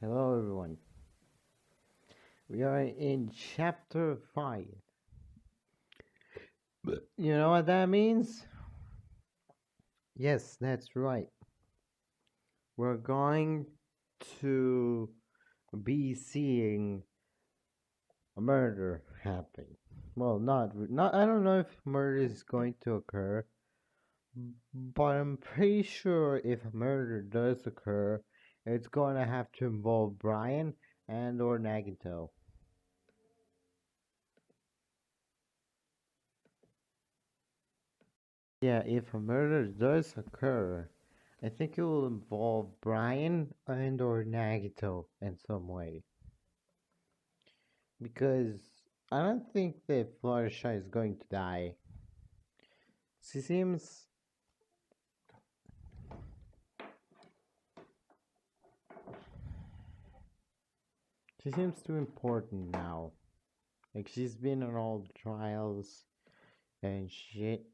Hello, everyone. We are in chapter 5. You know what that means? Yes, that's right. We're going to be seeing a murder happen. Well, not. I don't know if murder is going to occur, but I'm pretty sure if a murder does occur, it's going to have to involve Brian and or Nagito. Yeah, if a murder does occur, I think it will involve Brian and or Nagito in some way. Because I don't think that Fluttershy is going to die. She seems she seems too important now. Like she's been on all the trials and shit.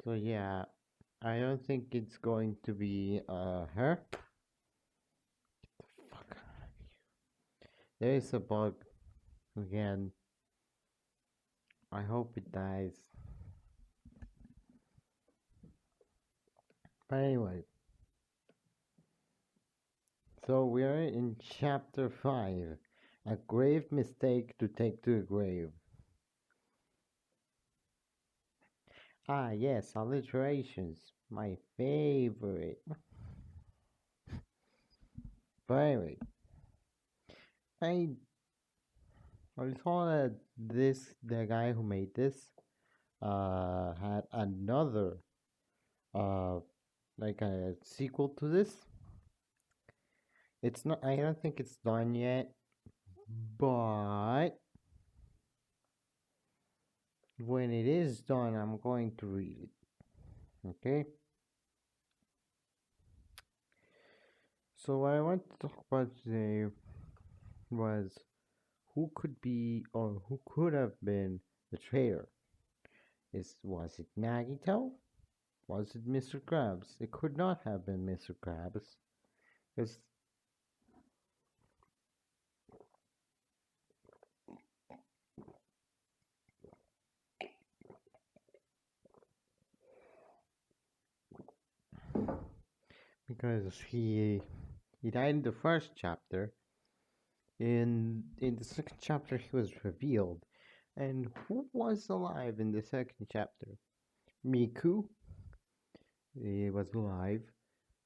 So yeah, I don't think it's going to be her. Fuck. There is a bug again. I hope it dies. But anyway, so we are in chapter 5. A grave mistake to take to a grave. Ah, yes, alliterations. My favorite. But anyway, I I saw that the guy who made this had another uh like a sequel to this. It's not I don't think it's done yet, but when it is done I'm going to read it. Okay? So what I want to talk about today was who could be or who could have been the traitor. Was it Nagito? Was it Mr. Krabs? It could not have been Mr. Krabs. It's because he died in the first chapter. In the second chapter he was revealed. And who was alive in the second chapter? Miku, he was alive.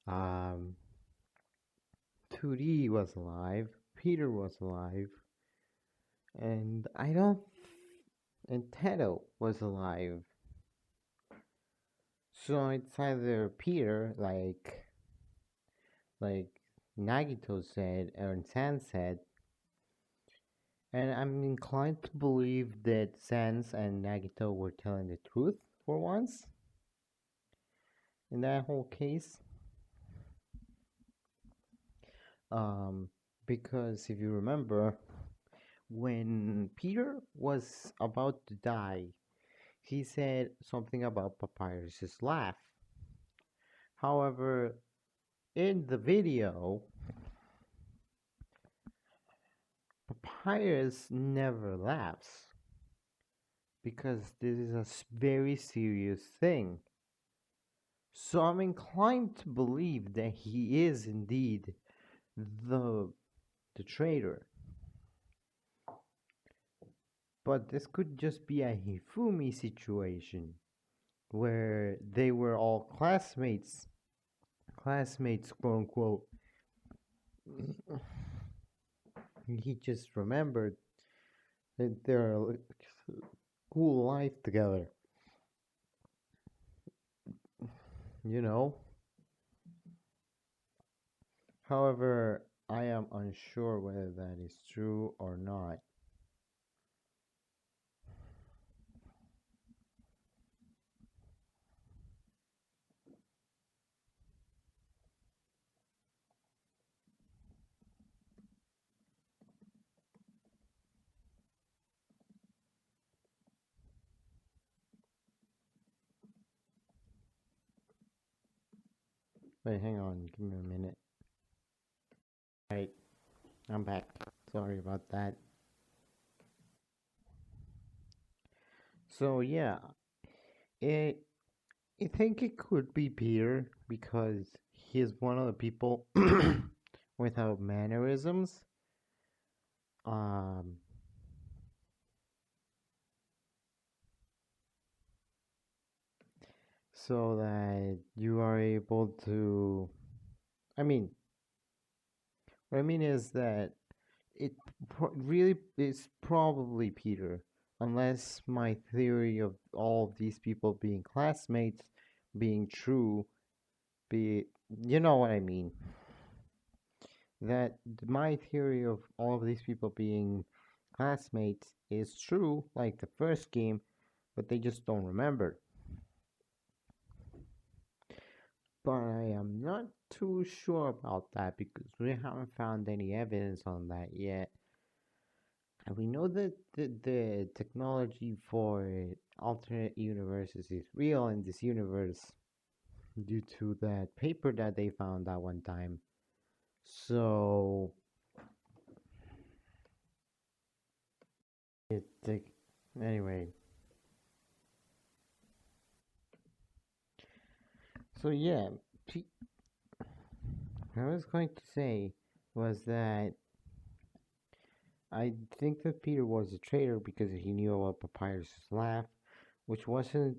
Um 2D was alive. Peter was alive. And I don't and Teto was alive. So it's either Peter, like Nagito said, or Sans said, and I'm inclined to believe that Sans and Nagito were telling the truth for once in that whole case. Um, because if you remember, when Peter was about to die, he said something about Papyrus's laugh. However, in the video, Papyrus never laughs because this is a very serious thing. So I'm inclined to believe that he is indeed the the traitor. But this could just be a Hifumi situation where they were all classmates quote unquote. He just remembered that their cool life together, you know. However, I am unsure whether that is true or not. Wait, hang on, give me a minute. Right, I'm back. Sorry about that. So yeah, it I think it could be Peter because he's one of the people without mannerisms. Um, so that you are able to. I mean, what I mean is that it really is probably Peter, unless my theory of all of these people being classmates being true, be you know what I mean. That my theory of all of these people being classmates is true, like the first game, but they just don't remember. But I am not too sure about that because we haven't found any evidence on that yet. And we know that the technology for alternate universes is real in this universe due to that paper that they found that one time. So it anyway. So yeah, what I was going to say was that I think that Peter was a traitor because he knew about Papyrus's laugh, which wasn't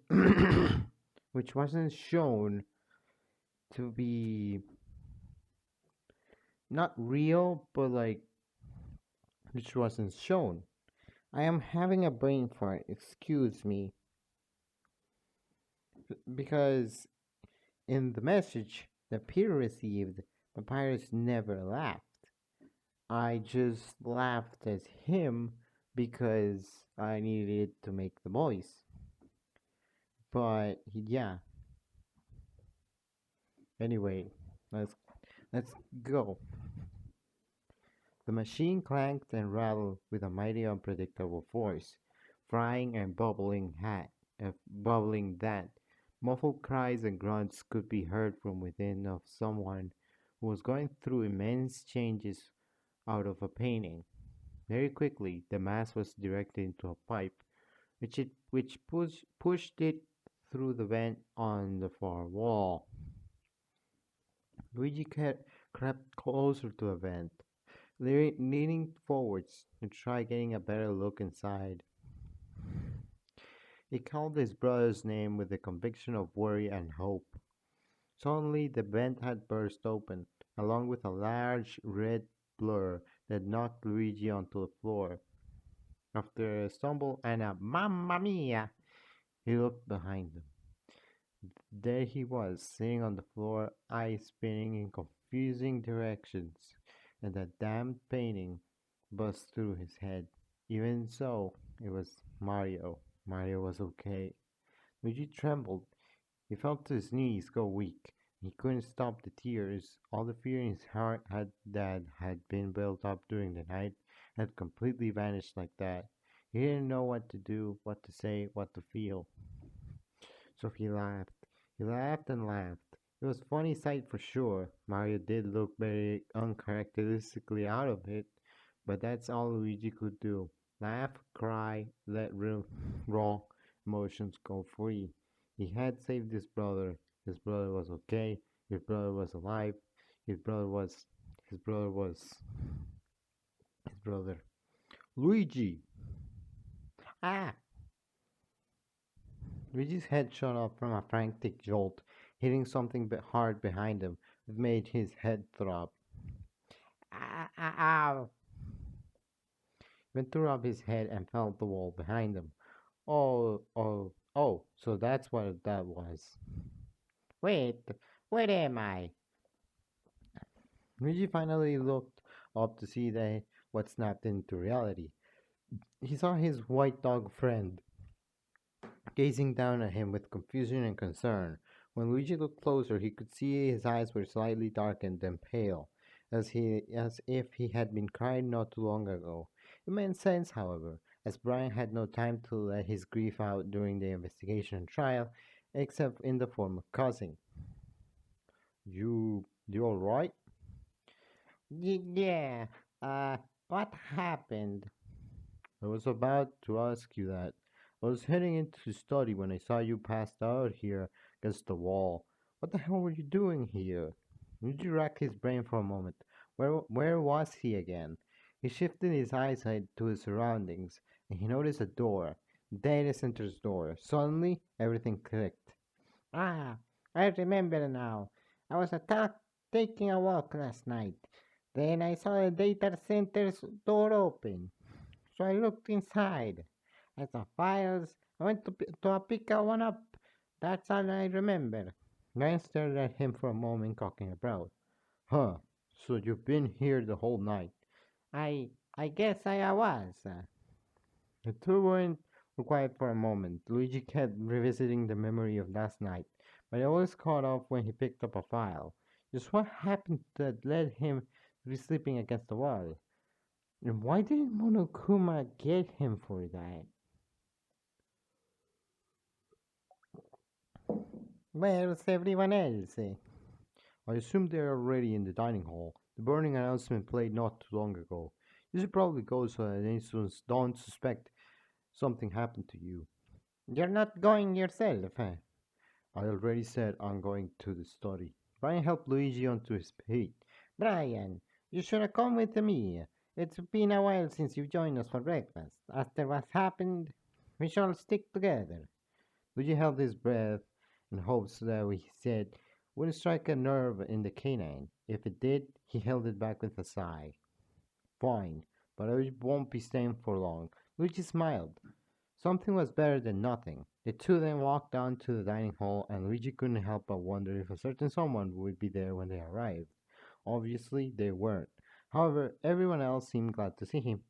which wasn't shown to be not real, but like which wasn't shown. I am having a brain fart, excuse me, because in the message that Peter received, Papyrus never laughed. I just laughed at him because I needed to make the voice. But yeah, anyway, let's let's go. The machine clanked and rattled with a mighty unpredictable force, frying and bubbling that muffled cries and grunts could be heard from within of someone who was going through immense changes out of a painting. Very quickly, the mass was directed into a pipe, which pushed it through the vent on the far wall. Luigi crept closer to the vent, leaning forwards to try getting a better look inside. He called his brother's name with a conviction of worry and hope. Suddenly, the vent had burst open, along with a large red blur that knocked Luigi onto the floor. After a stumble and a "Mamma mia!" he looked behind him. There he was, sitting on the floor, eyes spinning in confusing directions, and a damned painting buzzed through his head. Even so, it was Mario. Mario was okay. Luigi trembled. He felt his knees go weak. He couldn't stop the tears. All the fear in his heart that had been built up during the night had completely vanished like that. He didn't know what to do, what to say, what to feel. So he laughed. He laughed and laughed. It was a funny sight for sure. Mario did look very uncharacteristically out of it, but that's all Luigi could do. Laugh, cry, let raw emotions go free. He had saved his brother. His brother was okay. His brother was alive. His brother was. His brother was. His brother. Luigi! Ah! Luigi's head shot up from a frantic jolt, hitting something hard behind him that made his head throb. Ah, ah, ow! He went to rub his head and felt the wall behind him. Oh, so that's what that was. Wait, where am I? Luigi finally looked up to see what snapped into reality. He saw his white dog friend gazing down at him with confusion and concern. When Luigi looked closer, he could see his eyes were slightly darkened and pale, as if he had been crying not too long ago. It made sense, however, as Brian had no time to let his grief out during the investigation and trial, except in the form of cussing. You all right? Yeah, uh, what happened? I was about to ask you that. I was heading into the study when I saw you passed out here against the wall. What the hell were you doing here? Luigi racked his brain for a moment. Where was he again? He shifted his eyesight to his surroundings, and he noticed a door. Data center's door. Suddenly, everything clicked. Ah, I remember now. I was taking a walk last night. Then I saw the data center's door open. So I looked inside. I saw files. I went to pick one up. That's all I remember. Ryan stared at him for a moment, cocking a brow. Huh, so you've been here the whole night. I guess I was. The two were quiet for a moment. Luigi kept revisiting the memory of last night, but it always caught off when he picked up a file. Just what happened that led him to be sleeping against the wall? And why didn't Monokuma get him for that? Where's everyone else? I assume they're already in the dining hall. The burning announcement played not too long ago. You should probably go so that instance don't suspect something happened to you. You're not going yourself, eh? I already said I'm going to the study. Brian helped Luigi onto his feet. Brian, you should have come with me. It's been a while since you joined us for breakfast. After what happened, we shall stick together. Luigi held his breath in hopes that what he said wouldn't strike a nerve in the canine. If it did, he held it back with a sigh. Fine, but I won't be staying for long. Luigi smiled. Something was better than nothing. The two then walked down to the dining hall, and Luigi couldn't help but wonder if a certain someone would be there when they arrived. Obviously, they weren't. However, everyone else seemed glad to see him.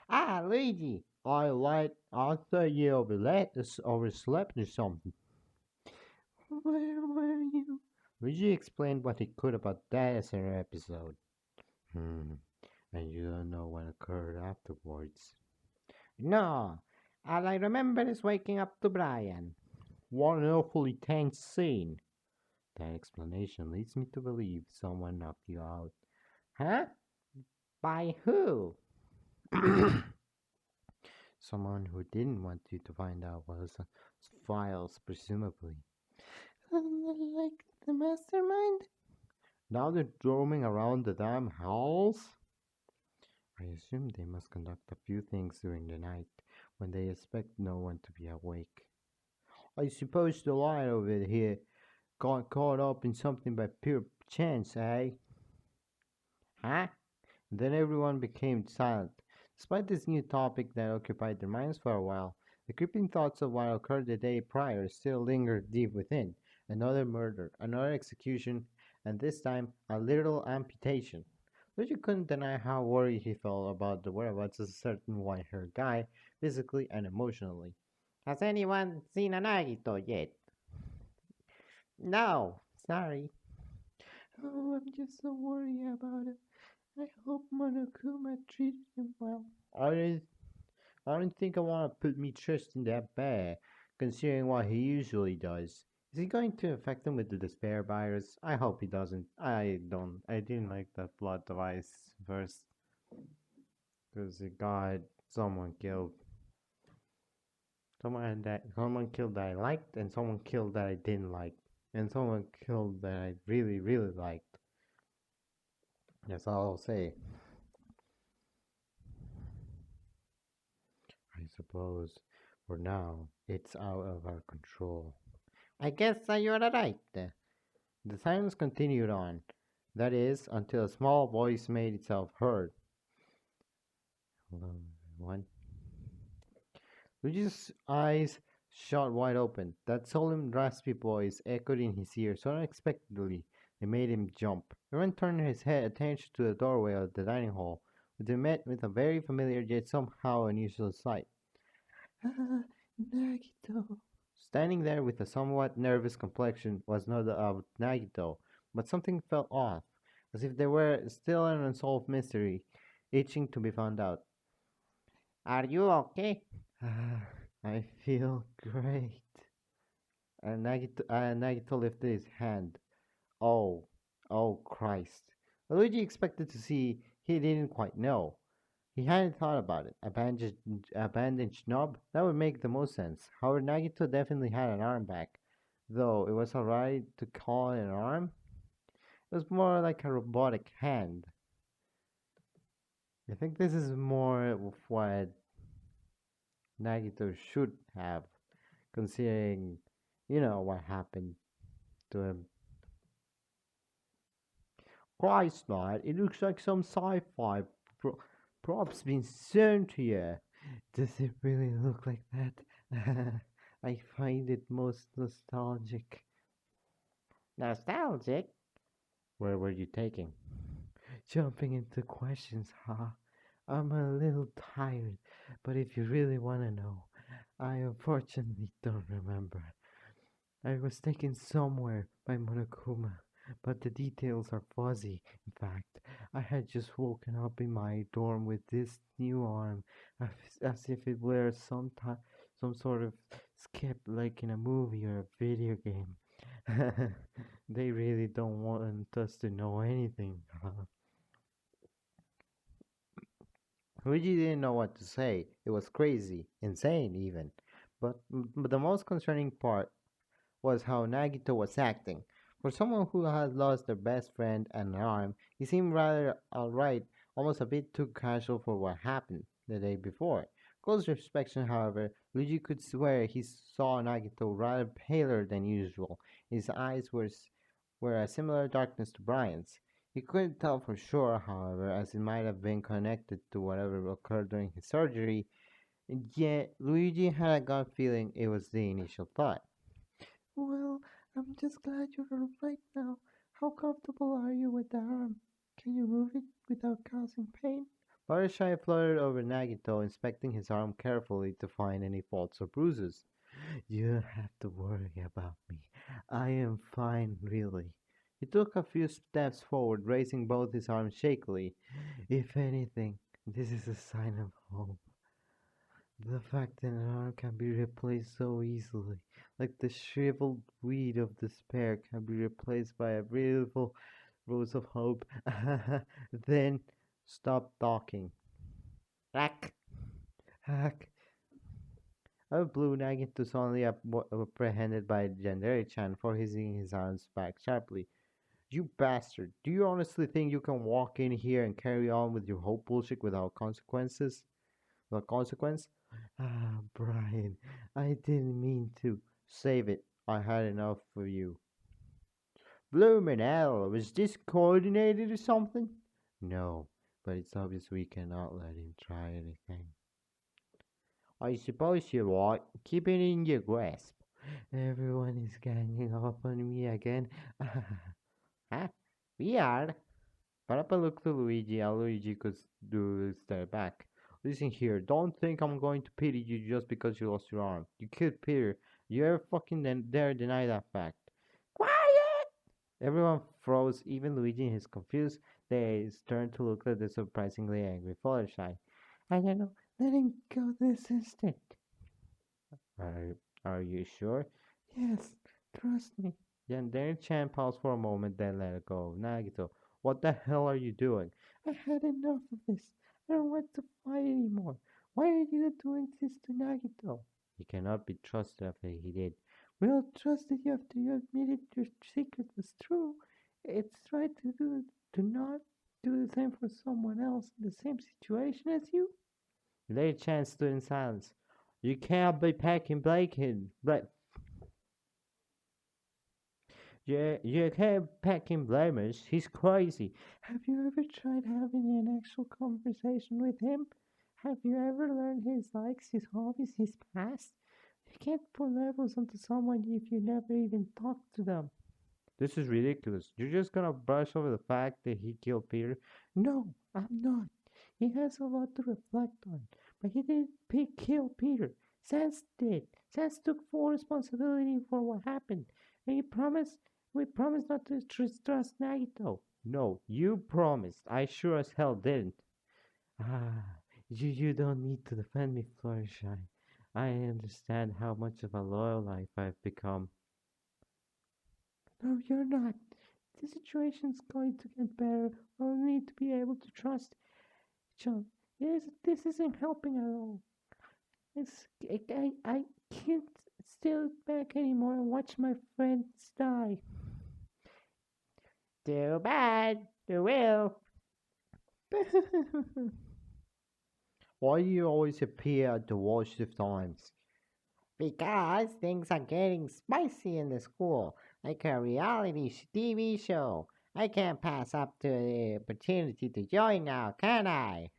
Ah, Luigi! I thought you overslept or something. Where were you? Luigi explained what he could about that SR episode. Hmm, and you don't know what occurred afterwards. No, all I remember is waking up to Brian. What an awfully tense scene. That explanation leads me to believe someone knocked you out. Huh? By who? Someone who didn't want you to find out was files, presumably. Like the mastermind? Now they're roaming around the damn halls? I assume they must conduct a few things during the night when they expect no one to be awake. I suppose the light over here got caught up in something by pure chance, eh? Huh? Then everyone became silent. Despite this new topic that occupied their minds for a while, the creeping thoughts of what occurred the day prior still lingered deep within. Another murder, another execution, and this time a literal amputation. Luigi couldn't deny how worried he felt about the whereabouts of a certain white-haired guy, physically and emotionally. Has anyone seen an Agito yet? No, sorry. Oh, I'm just so worried about it. I hope Monokuma treated him well. I didn't, I don't think I want to put me trust in that bear, considering what he usually does. Is he going to infect him with the despair virus? I hope he doesn't. I don't. I didn't like that plot device first because it got someone killed. Someone killed that I liked, and someone killed that I didn't like, and someone killed that I really really liked. That's all I'll say. I suppose for now it's out of our control. I guess you're right. The silence continued on. That is, until a small voice made itself heard. Hello, everyone. Luigi's eyes shot wide open. That solemn, raspy voice echoed in his ears so unexpectedly it made him jump. Everyone turned his head attention to the doorway of the dining hall, where they met with a very familiar yet somehow unusual sight. Ah, Nagito. Standing there with a somewhat nervous complexion was not Nagito, but something felt off, as if there were still an unsolved mystery, itching to be found out. Are you okay? I feel great. Nagito lifted his hand. Oh, oh Christ. Luigi expected to see he didn't quite know. He hadn't thought about it. A bandaged knob? That would make the most sense. However, Nagito definitely had an arm back. Though it was alright to call it an arm, it was more like a robotic hand. I think this is more of what Nagito should have, considering, what happened to him. Christ, lad, it looks like some sci-fi pro- props been sewn to you. Does it really look like that? I find it most nostalgic. Nostalgic? Where were you taking? Jumping into questions, huh? I'm a little tired, but if you really want to know, I unfortunately don't remember. I was taken somewhere by Monokuma, but the details are fuzzy. In fact, I had just woken up in my dorm with this new arm, as, as if it were some sort of skip like in a movie or a video game. They really don't want us to know anything. Luigi didn't know what to say. It was crazy, insane even. But the most concerning part was how Nagito was acting. For someone who had lost their best friend and an arm, he seemed rather alright, almost a bit too casual for what happened the day before. Close inspection, however, Luigi could swear he saw Nagito rather paler than usual. His eyes were a similar darkness to Brian's. He couldn't tell for sure, however, as it might have been connected to whatever occurred during his surgery, yet Luigi had a gut feeling it was the initial thought. Well, I'm just glad you're all right now. How comfortable are you with the arm? Can you move it without causing pain? Fluttershy fluttered over Nagito, inspecting his arm carefully to find any faults or bruises. You don't have to worry about me. I am fine, really. He took a few steps forward, raising both his arms shakily. If anything, this is a sign of hope. The fact that an arm can be replaced so easily, like the shriveled weed of despair can be replaced by a beautiful rose of hope. Then stop talking. Rack. Hack. A blue nagging to suddenly apprehended by Yandere-chan for hitting his arms back sharply. You bastard! Do you honestly think you can walk in here and carry on with your whole bullshit without consequences? The consequence? Ah, Brian, I didn't mean to. Save it. I had enough for you. Bloomin' hell, was this coordinated or something? No, but it's obvious we cannot let him try anything. I suppose you're right. Keep it in your grasp. Everyone is ganging up on me again. Huh? We are. Parappa looked to Luigi, and Luigi could do stare back. Listen here, don't think I'm going to pity you just because you lost your arm. You killed Peter. You ever fucking dare deny that fact? Quiet! Everyone froze, even Luigi is confused. They turned to look at the surprisingly angry Fluttershy. I don't know. Let him go this instant. Are, are you sure? Yes, trust me. Yandere Chan paused for a moment, then let it go. Nagito, what the hell are you doing? I had enough of this. I don't want to fight anymore. Why are you doing this to Nagito? He cannot be trusted after he did. We'll trust you after you admitted your secret was true. It's right to not do the same for someone else in the same situation as you. Lady Chan stood in silence. You can't be packing bacon, but you can't pack him blamers. He's crazy. Have you ever tried having an actual conversation with him? Have you ever learned his likes, his hobbies, his past? You can't put labels onto someone if you never even talked to them. This is ridiculous. You're just gonna brush over the fact that he killed Peter? No, I'm not. He has a lot to reflect on. But he didn't kill Peter. Sans did. Sans took full responsibility for what happened. And we promised not to trust Nagito. No, you promised. I sure as hell didn't. Ah, you don't need to defend me, Fluttershy. I understand how much of a loyal life I've become. No, you're not. the situation's going to get better. We'll need to be able to trust each other. This isn't helping at all. I can't stay back anymore and watch my friends die. Too bad. You will. Why do you always appear at the worst of times? Because things are getting spicy in the school, like a reality TV show. I can't pass up to the opportunity to join now, can I?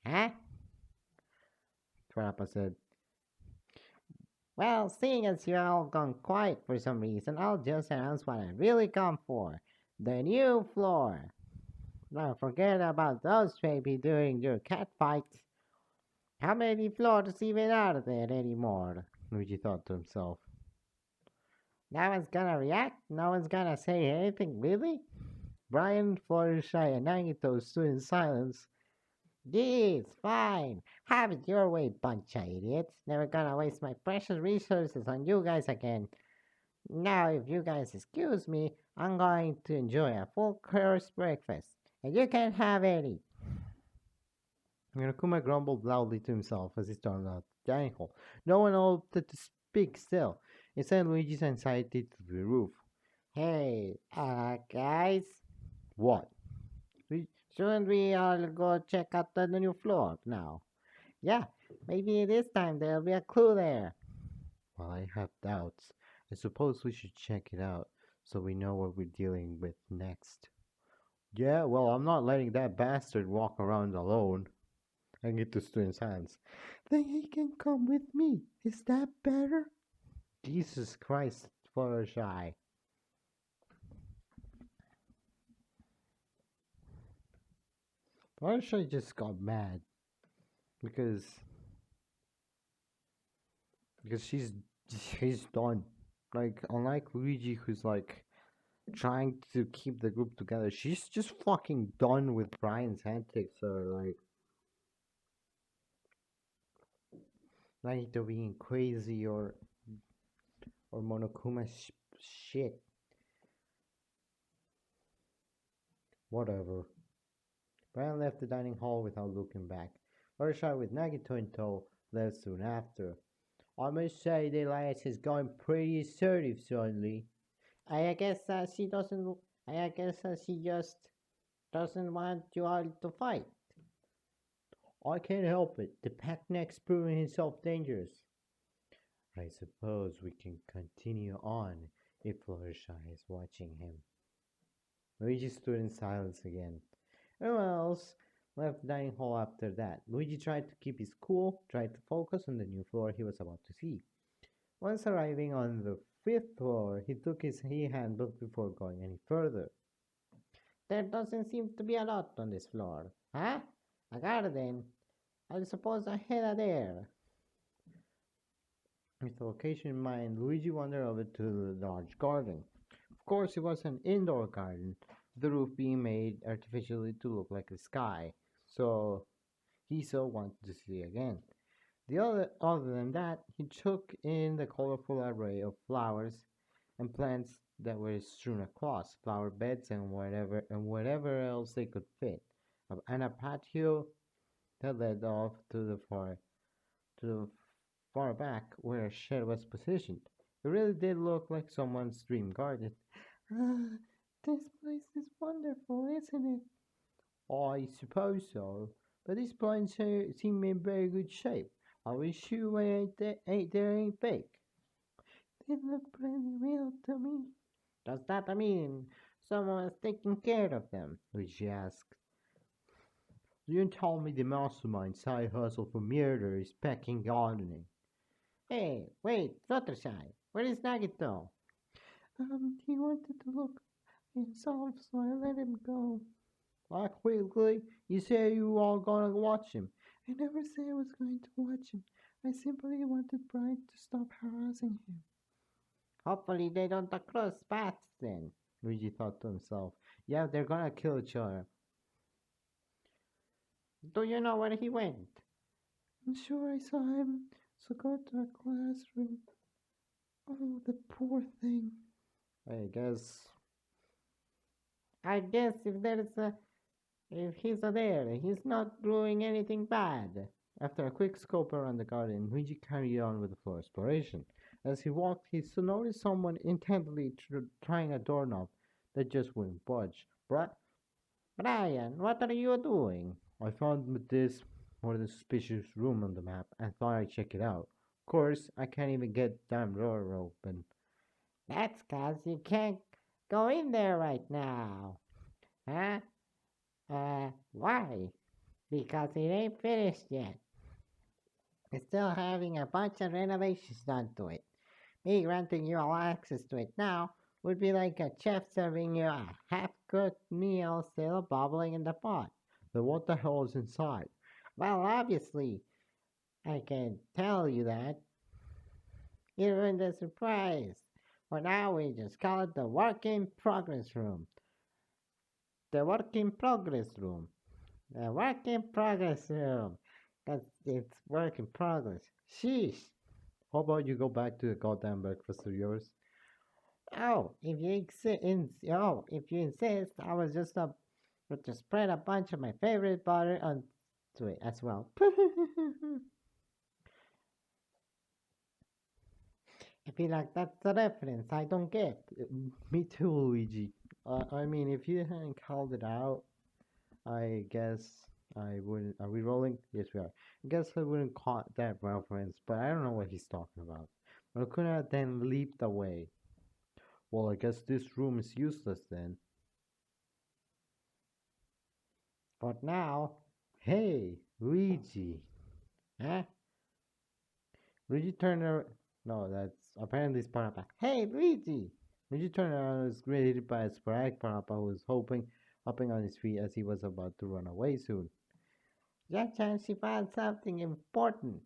Huh? Trappa said. Well, seeing as you're all gone quiet for some reason, I'll just announce what I really come for. The new floor. Now forget about those baby during your cat fights. How many floors even are there anymore? Luigi thought to himself. No one's gonna react? No one's gonna say anything, really? Brian, Fluttershy, and Nagito stood in silence. Geez, fine. Have it your way, bunch of idiots. Never gonna waste my precious resources on you guys again. Now, if you guys excuse me, I'm going to enjoy a full course breakfast, and you can have any. Kuma grumbled loudly to himself as he stormed out the dining hall. No one opted to speak still. It sent Luigi's anxiety to the roof. Hey, guys, What? shouldn't we all go check out the new floor now? Yeah, maybe this time there'll be a clue there. Well, I have doubts. I suppose we should check it out so we know what we're dealing with next. Yeah, well, I'm not letting that bastard walk around alone. I get to stood in silence. Then he can come with me. Is that better? Jesus Christ, Fluttershy. Fluttershy just got mad because she's done. Like unlike Luigi, who's like trying to keep the group together, she's just fucking done with Brian's antics or like to being crazy or Monokuma shit. Whatever. Brian left the dining hall without looking back. Fluttershy with Nagito in tow left soon after. I must say the alliance has gone pretty assertive suddenly. I guess she doesn't. I guess she just doesn't want you all to fight. I can't help it. The Packneck's proving himself dangerous. I suppose we can continue on if Fluttershy is watching him. Luigi stood in silence again. Everyone else left the dining hall after that. Luigi tried to keep his cool, tried to focus on the new floor he was about to see. Once arriving on the fifth floor, he took his handbook before going any further. There doesn't seem to be a lot on this floor. Huh? A garden? I suppose I head there. With the location in mind, Luigi wandered over to the large garden. Of course, it was an indoor garden, the roof being made artificially to look like the sky, so he so wanted to see again. Other than that, he took in the colorful array of flowers and plants that were strewn across, flower beds and whatever else they could fit, and a patio that led off to the far back where a shed was positioned. It really did look like someone's dream garden. Ah, this place is wonderful, isn't it? I suppose so, but these plants seem in very good shape. I wish you ain't fake. They look pretty real to me. Does that mean someone's taking care of them? Luigi asked. You told me the mastermind side hustle for murder is packing gardening. Hey, wait, Fluttershy, where is Nagito? He wanted to look himself, so I let him go. Like quickly, you say you are gonna watch him. I never said I was going to watch him. I simply wanted Brian to stop harassing him. Hopefully they don't cross paths then. Luigi thought to himself. Yeah, they're gonna kill each other. Do you know where he went? I'm sure I saw him, so go to a classroom. Oh, the poor thing. I guess I guess if he's there, he's not doing anything bad. After a quick scope around the garden, Luigi carried on with the floor exploration. As he walked, he noticed someone intently trying a doorknob that just wouldn't budge. Brian, what are you doing? I found this more than suspicious room on the map and thought I'd check it out. Of course, I can't even get the damn door open. That's 'cause you can't go in there right now. Huh? Why? Because it ain't finished yet. It's still having a bunch of renovations done to it. Me granting you all access to it now would be like a chef serving you a half-cooked meal still bubbling in the pot. Then what the hell is inside? Well, obviously, I can tell you that. You ruined the surprise. For now, we just call it the work in progress room. The work in progress room. The work in progress room. Because it's work in progress. Sheesh. How about you go back to the goddamn breakfast of yours? If you insist, I was just to spread a bunch of my favorite butter onto it as well. I feel like that's the reference I don't get. Me too, Luigi. I mean, if you hadn't called it out, I guess I wouldn't. Are we rolling? Yes, we are. I guess I wouldn't call that reference, but I don't know what he's talking about. But I could have then leaped away. Well, I guess this room is useless then. But now, hey, Luigi. Huh? Luigi turned around. No, that's apparently Sparappa. Hey, Luigi! Luigi turned around and was greeted by a sporadic Sparappa who was hopping on his feet as he was about to run away soon. That chance she found something important.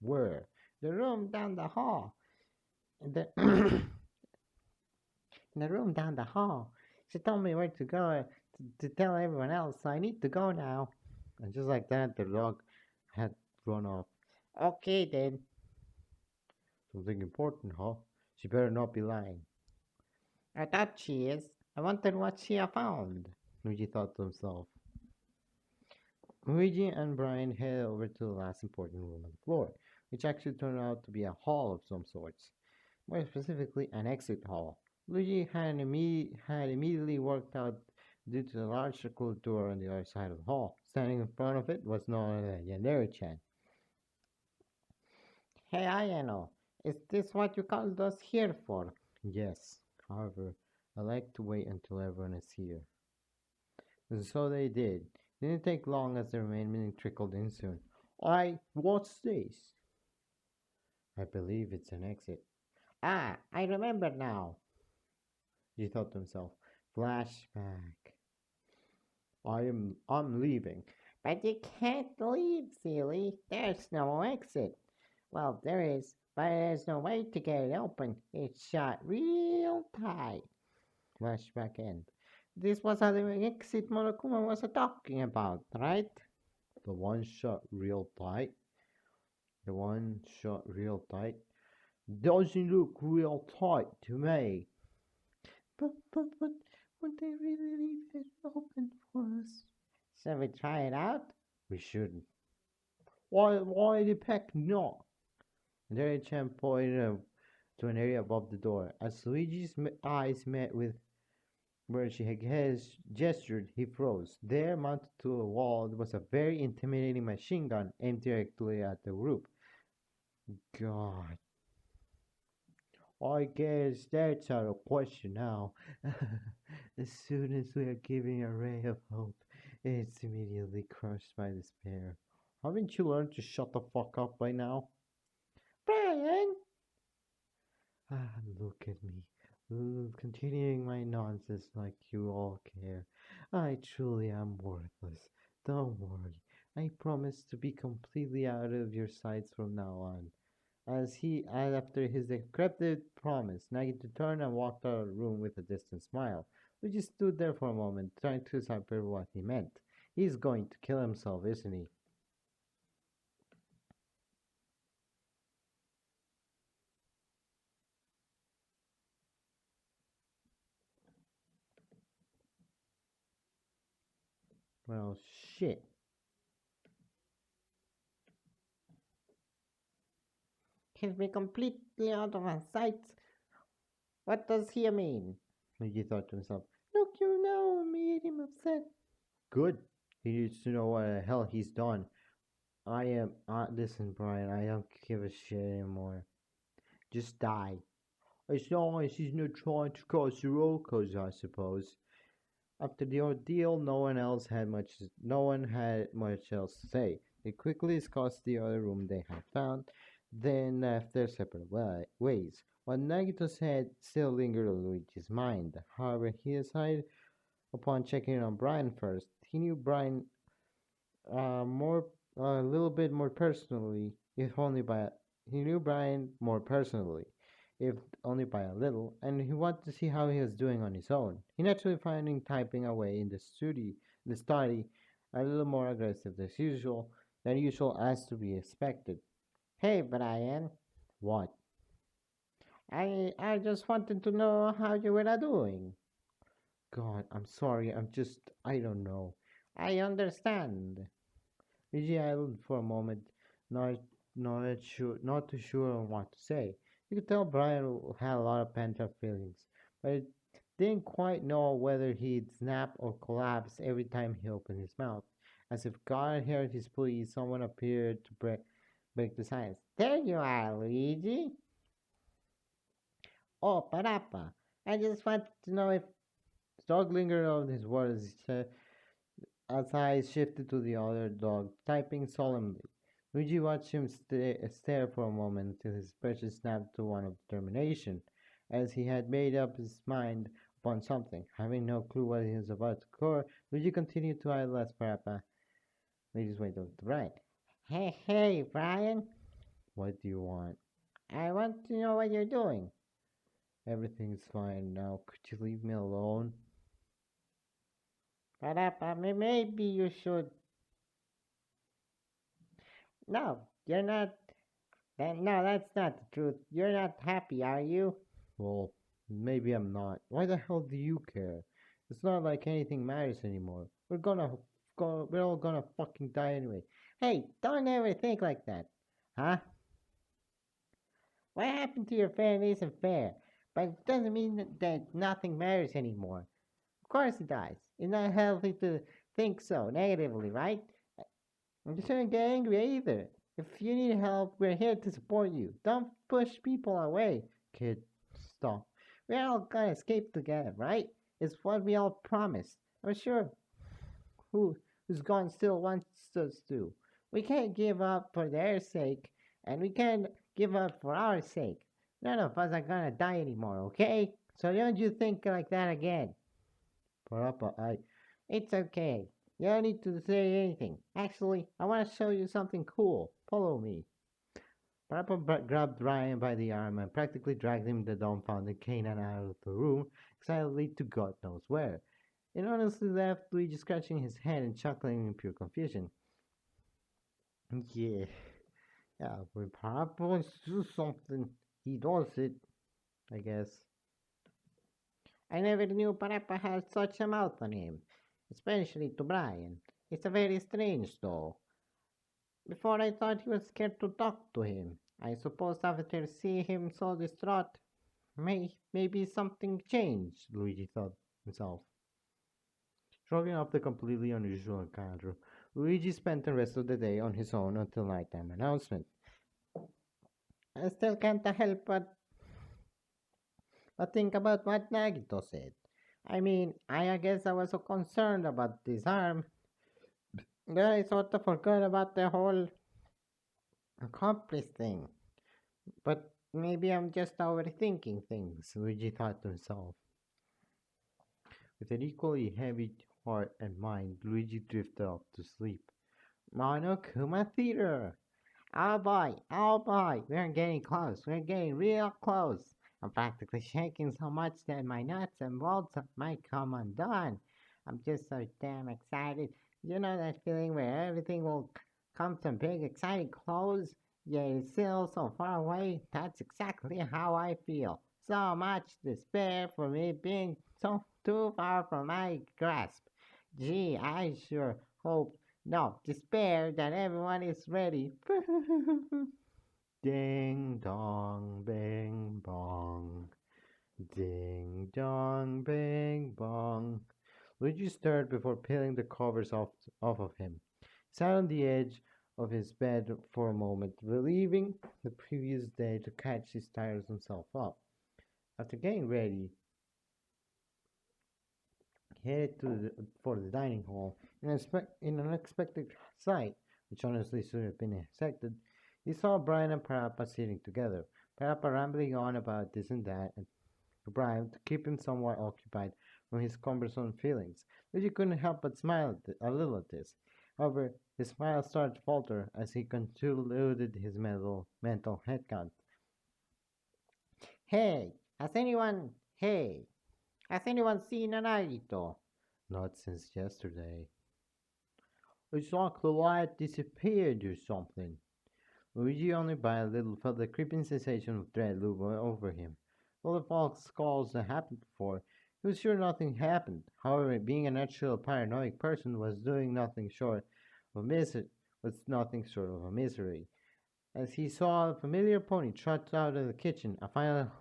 Where? The room down the hall. In the, in the room down the hall. She told me where to go to tell everyone else, so I need to go now. And just like that, the dog had run off. Okay then. Something important, huh? She better not be lying. I thought she is. I wondered what she had found. Luigi thought to himself. Luigi and Brian headed over to the last important room on the floor, which actually turned out to be a hall of some sorts. More specifically, an exit hall. Luigi had immediately worked out due to the large circular door on the other side of the hall. Standing in front of it was no other than Yandere-chan. Hey, Ayano, is this what you called us here for? Yes. However, I like to wait until everyone is here. And so they did. It didn't take long as the remaining trickled in soon. What's this? I believe it's an exit. Ah, I remember now, he thought to himself. Flashback. I'm leaving. But you can't leave, silly. There's no exit. Well, there is, but there's no way to get it open. It's shut real tight. Flashback end. This was how the exit Monokuma was talking about, right? The one shot real tight. The one shot real tight. Doesn't look real tight to me. But would they really leave it open for us? Shall we try it out? We shouldn't. Why the heck not? Jerry Chan pointed to an area above the door. As Luigi's eyes met with where she had gestured, he froze. There, mounted to a wall, was a very intimidating machine gun aimed directly at the group. God. I guess that's out of question now. As soon as we are given a ray of hope, it's immediately crushed by despair. Haven't you learned to shut the fuck up by now? Brian! Look at me. Continuing my nonsense like you all care. I truly am worthless. Don't worry. I promise to be completely out of your sights from now on. As after his decrepit promise, Nagito turned and walked out of the room with a distant smile. We just stood there for a moment, trying to decipher what he meant. He's going to kill himself, isn't he? Well, shit. He'll be completely out of our sight. What does he mean? Luigi thought to himself. Look, you know, made him upset. Good. He needs to know what the hell he's done. Listen, Brian, I don't give a shit anymore. Just die. As long as he's not trying to cause the roll coaster, I suppose. After the ordeal, no one had much else to say. They quickly discussed the other room they had found, then left their separate ways. What Nagito said still lingered on Luigi's mind. However, he decided upon checking on Brian first. More a little bit more personally, if only by he knew Brian more personally, if only by a little, and he wanted to see how he was doing on his own. He naturally finding typing away in the study, a little more aggressive than usual as to be expected. Hey, Brian. What? I just wanted to know how you were doing. God, I'm sorry. I don't know. I understand. Luigi idled for a moment, not not too sure on what to say. You could tell Brian had a lot of pent-up feelings, but he didn't quite know whether he'd snap or collapse every time he opened his mouth. As if God heard his plea, someone appeared to break the silence. There you are, Luigi. Oh, Parappa. I just wanted to know if. Dog lingered on his words as eyes shifted to the other dog, typing solemnly. Luigi watched him stare for a moment until his expression snapped to one of determination, as he had made up his mind upon something. Having no clue what he was about to occur, Luigi continued to idle as Parappa made his way to the right. Hey, Brian. What do you want? I want to know what you're doing. Everything's fine now. Could you leave me alone? Parappa, maybe you should. No, you're not. No, that's not the truth. You're not happy, are you? Well, maybe I'm not. Why the hell do you care? It's not like anything matters anymore. We're all gonna fucking die anyway. Hey, don't ever think like that. Huh? What happened to your friend isn't fair, but it doesn't mean that nothing matters anymore. Of course it does. It's not healthy to think so negatively, right? And you shouldn't get angry either. If you need help, we're here to support you. Don't push people away. Kid, stop. We're all gonna escape together, right? It's what we all promised. I'm sure who who's gone still wants us to. We can't give up for their sake, and we can't give up for our sake. None of us are gonna die anymore, okay? So don't you think like that again. Parappa, It's okay. You don't need to say anything. Actually, I want to show you something cool. Follow me. Parappa grabbed Ryan by the arm and practically dragged him the dumbfounded Kanan out of the room, excitedly to God knows where. It honestly left Luigi scratching his head and chuckling in pure confusion. Yeah, yeah, when Parappa wants to do something, he does it, I guess. I never knew Parappa had such a mouth on him, especially to Brian. It's a very strange, though. Before I thought he was scared to talk to him. I suppose after seeing him so distraught, maybe something changed, Luigi thought himself. Shrugging off the completely unusual encounter, Luigi spent the rest of the day on his own until nighttime announcement. I still can't help but think about what Nagito said. I mean, I guess I was so concerned about this arm that I sort of forgot about the whole accomplice thing. But maybe I'm just overthinking things. Luigi thought to himself. With an equally heavy heart and mind, Luigi drifted off to sleep. Monokuma Theater! Oh boy, we're getting close. We're getting real close. I'm practically shaking so much that my nuts and bolts might come undone. I'm just so damn excited. You know that feeling where everything will come to a big, exciting close, yet it's still so far away? That's exactly how I feel. So much despair for me being so too far from my grasp. Gee, I sure hope, no, despair that everyone is ready. Ding dong, bing bong. Ding dong, bing bong. Luigi stirred before peeling the covers off of him. Sat on the edge of his bed for a moment, relieving the previous day to catch his tires himself up. After getting ready, he headed for the dining hall. In an unexpected sight, which honestly should have been expected, he saw Brian and Parappa sitting together. Parappa rambling on about this and that, and Brian to keep him somewhat occupied from his cumbersome feelings. Luigi couldn't help but smile a little at this. However, his smile started to falter as he concluded his mental headcount. Hey, hey, has anyone seen an Agito? Not since yesterday. It's like the light disappeared or something. Luigi only by a little felt the creeping sensation of dread loom over him. All the false calls that happened before, he was sure nothing happened. However, being a natural paranoid person was nothing short of a misery. As he saw a familiar pony trot out of the kitchen, a final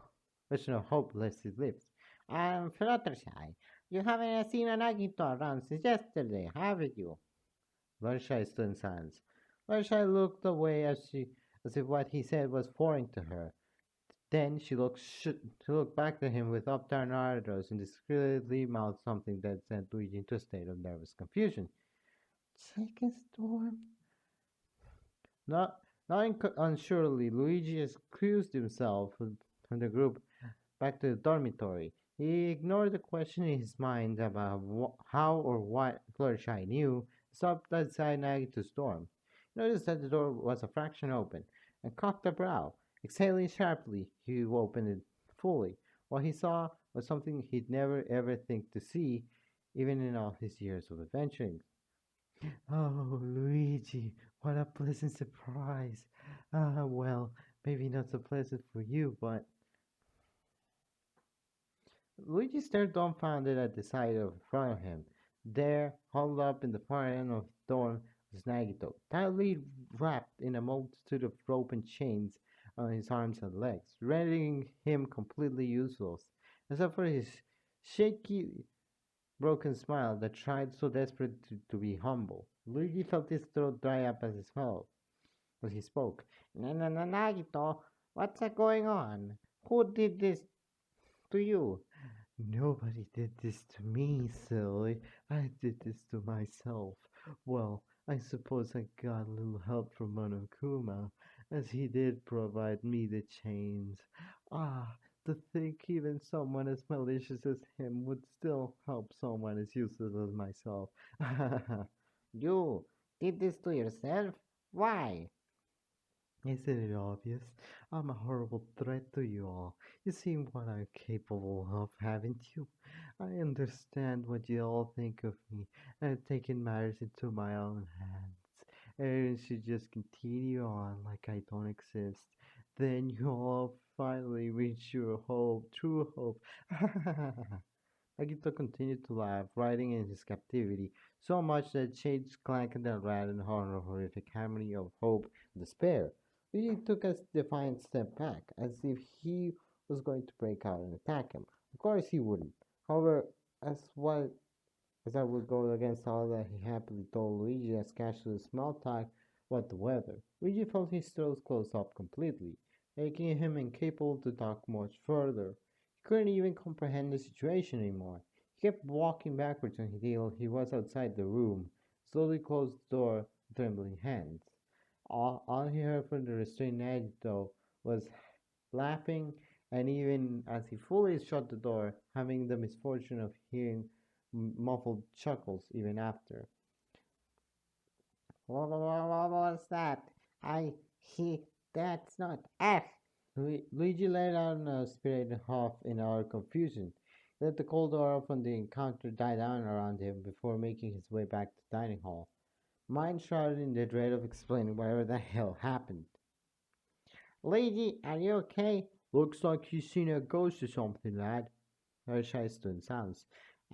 vision of hope left his lips. Fluttershy, you haven't seen an Agito around since yesterday, have you? Fluttershy stood in silence. Fluttershy looked away as if what he said was foreign to her. Then she looked back at him with upturned eyebrows and discreetly mouthed something that sent Luigi into a state of nervous confusion. Second storm? Not, not unsurely, Luigi excused himself from the group back to the dormitory. He ignored the question in his mind about how or what Fluttershy knew, stopped outside Nagito's storm. He noticed that the door was a fraction open, and cocked a brow. Exhaling sharply, he opened it fully. What he saw was something he'd never ever think to see, even in all his years of adventuring. Oh, Luigi, what a pleasant surprise. Well, maybe not so pleasant for you, but Luigi stared dumbfounded at the sight of in front of him. There, huddled up in the far end of the dorm, was Nagito, tightly wrapped in a multitude of rope and chains on his arms and legs, rendering him completely useless, except for his shaky, broken smile that tried so desperate to be humble. Luigi felt his throat dry up as he spoke. Nagito, what's going on? Who did this to you? Nobody did this to me, silly. I did this to myself. Well, I suppose I got a little help from Monokuma, as he did provide me the chains. Ah, to think even someone as malicious as him would still help someone as useless as myself. You did this to yourself? Why? Isn't it obvious? I'm a horrible threat to you all. You see what I'm capable of, haven't you? I understand what you all think of me, and I've taken matters into my own hands. Everyone should just continue on like I don't exist. Then you all finally reach your hope, true hope. Agito continued to laugh, writhing in his captivity, so much that shades clanked and rattled in a horrific harmony of hope and despair. He took a defiant step back, as if he was going to break out and attack him. Of course he wouldn't. However, as what as I would go against all that he happily told Luigi as casual small talk about the weather, Luigi felt his throat close up completely, making him incapable to talk much further. He couldn't even comprehend the situation anymore. He kept walking backwards until he was outside the room, slowly closed the door with trembling hands. All he heard from the restrained Agito was laughing, and even as he fully shut the door, having the misfortune of hearing muffled chuckles even after. What was that? That's not F. Luigi let out a spirited huff in utter confusion. He let the cold aura from the encounter die down around him before making his way back to the dining hall, mind shrouded in the dread of explaining whatever the hell happened. Luigi, are you okay? Looks like you've seen a ghost or something, lad. Hershey stood in silence.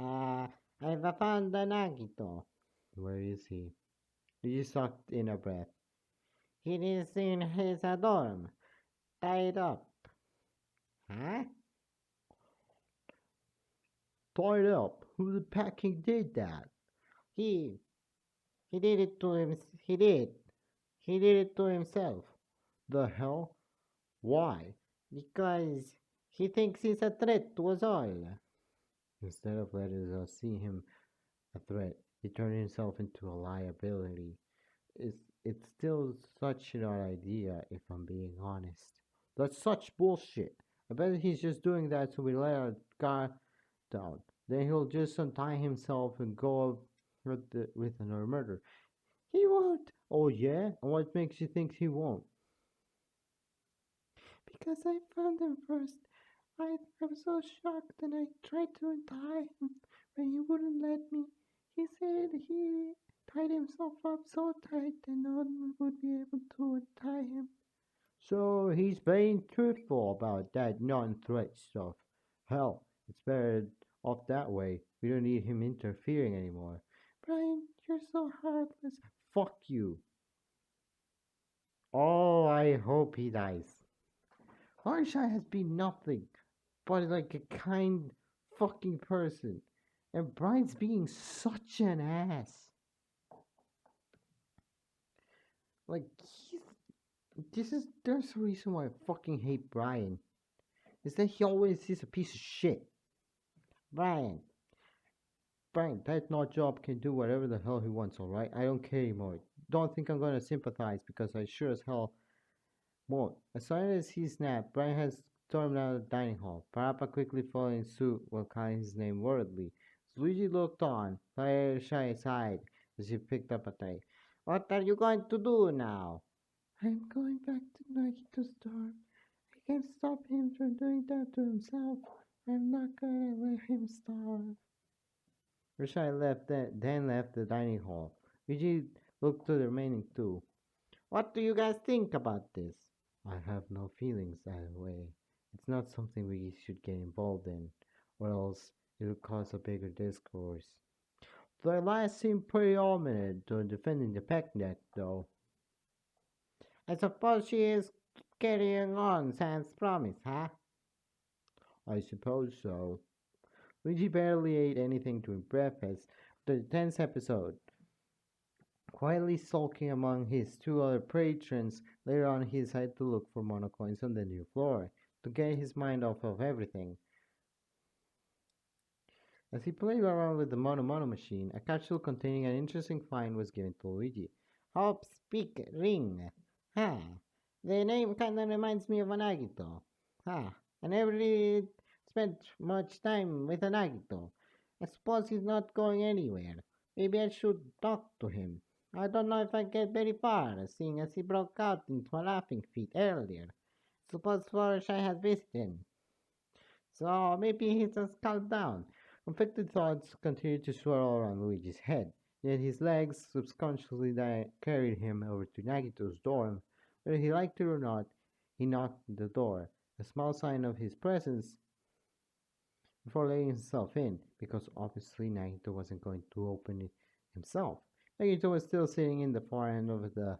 Uh, I've found the Nagito. Where is he? You sucked in a breath. He is in his dorm, tied up. Huh? Tied up. Who the packing did that? He he did it to him. He did. He did it to himself The hell? Why? because he thinks he's a threat to us all. Instead of letting us see him a threat, he turned himself into a liability. It's still such an odd idea, if I'm being honest. That's such bullshit. I bet he's just doing that so we let our guard down. Then he'll just untie himself and go up with another murder. He won't. Oh yeah? And what makes you think he won't? Because I found him first. I was so shocked and I tried to untie him, but he wouldn't let me. He said he tied himself up so tight that no one would be able to untie him. So he's being truthful about that non-threat stuff. Hell, it's better off that way. We don't need him interfering anymore. Brian, you're so heartless. Fuck you. Oh, I hope he dies. Harsha has been nothing but like a kind fucking person. And Brian's being such an ass. Like, there's a reason why I fucking hate Brian. Is that he always is a piece of shit. Brian, Brian, that nut job can do whatever the hell he wants, alright? I don't care anymore. Don't think I'm gonna sympathize because I sure as hell won't. As soon as he snapped, Brian had stormed out of the dining hall, Parappa quickly following suit while calling his name worriedly. Luigi looked on, by shy aside, as he picked up a tray. what are you going to do now? I'm going back to Nagito's dorm. I can't stop him from doing that to himself. I'm not gonna let him starve. Rashai then left the dining hall. Luigi looked to the remaining two. What do you guys think about this? I have no feelings either way. It's not something we should get involved in, or else it would cause a bigger discourse. The last seemed pretty ominous to defending the pet deck, though. I suppose she is carrying on Sam's promise, huh? I suppose so. Luigi barely ate anything during breakfast, the tenth episode. Quietly sulking among his two other patrons, later on he decided to look for monocoins on the new floor, to get his mind off of everything. As he played around with the Mono machine, a capsule containing an interesting find was given to Luigi. Hope's Peak Ring. Huh. The name kinda reminds me of an Agito. Huh. I never really spent much time with an Agito. I suppose he's not going anywhere. Maybe I should talk to him. I don't know if I get very far, seeing as he broke out into a laughing fit earlier. Suppose Fluttershy has visited him. So maybe he's just calmed down. Conflicted thoughts continued to swirl around Luigi's head, yet his legs subconsciously carried him over to Nagito's dorm. Whether he liked it or not, he knocked on the door, a small sign of his presence before letting himself in, because obviously Nagito wasn't going to open it himself. Nagito was still sitting in the far end of the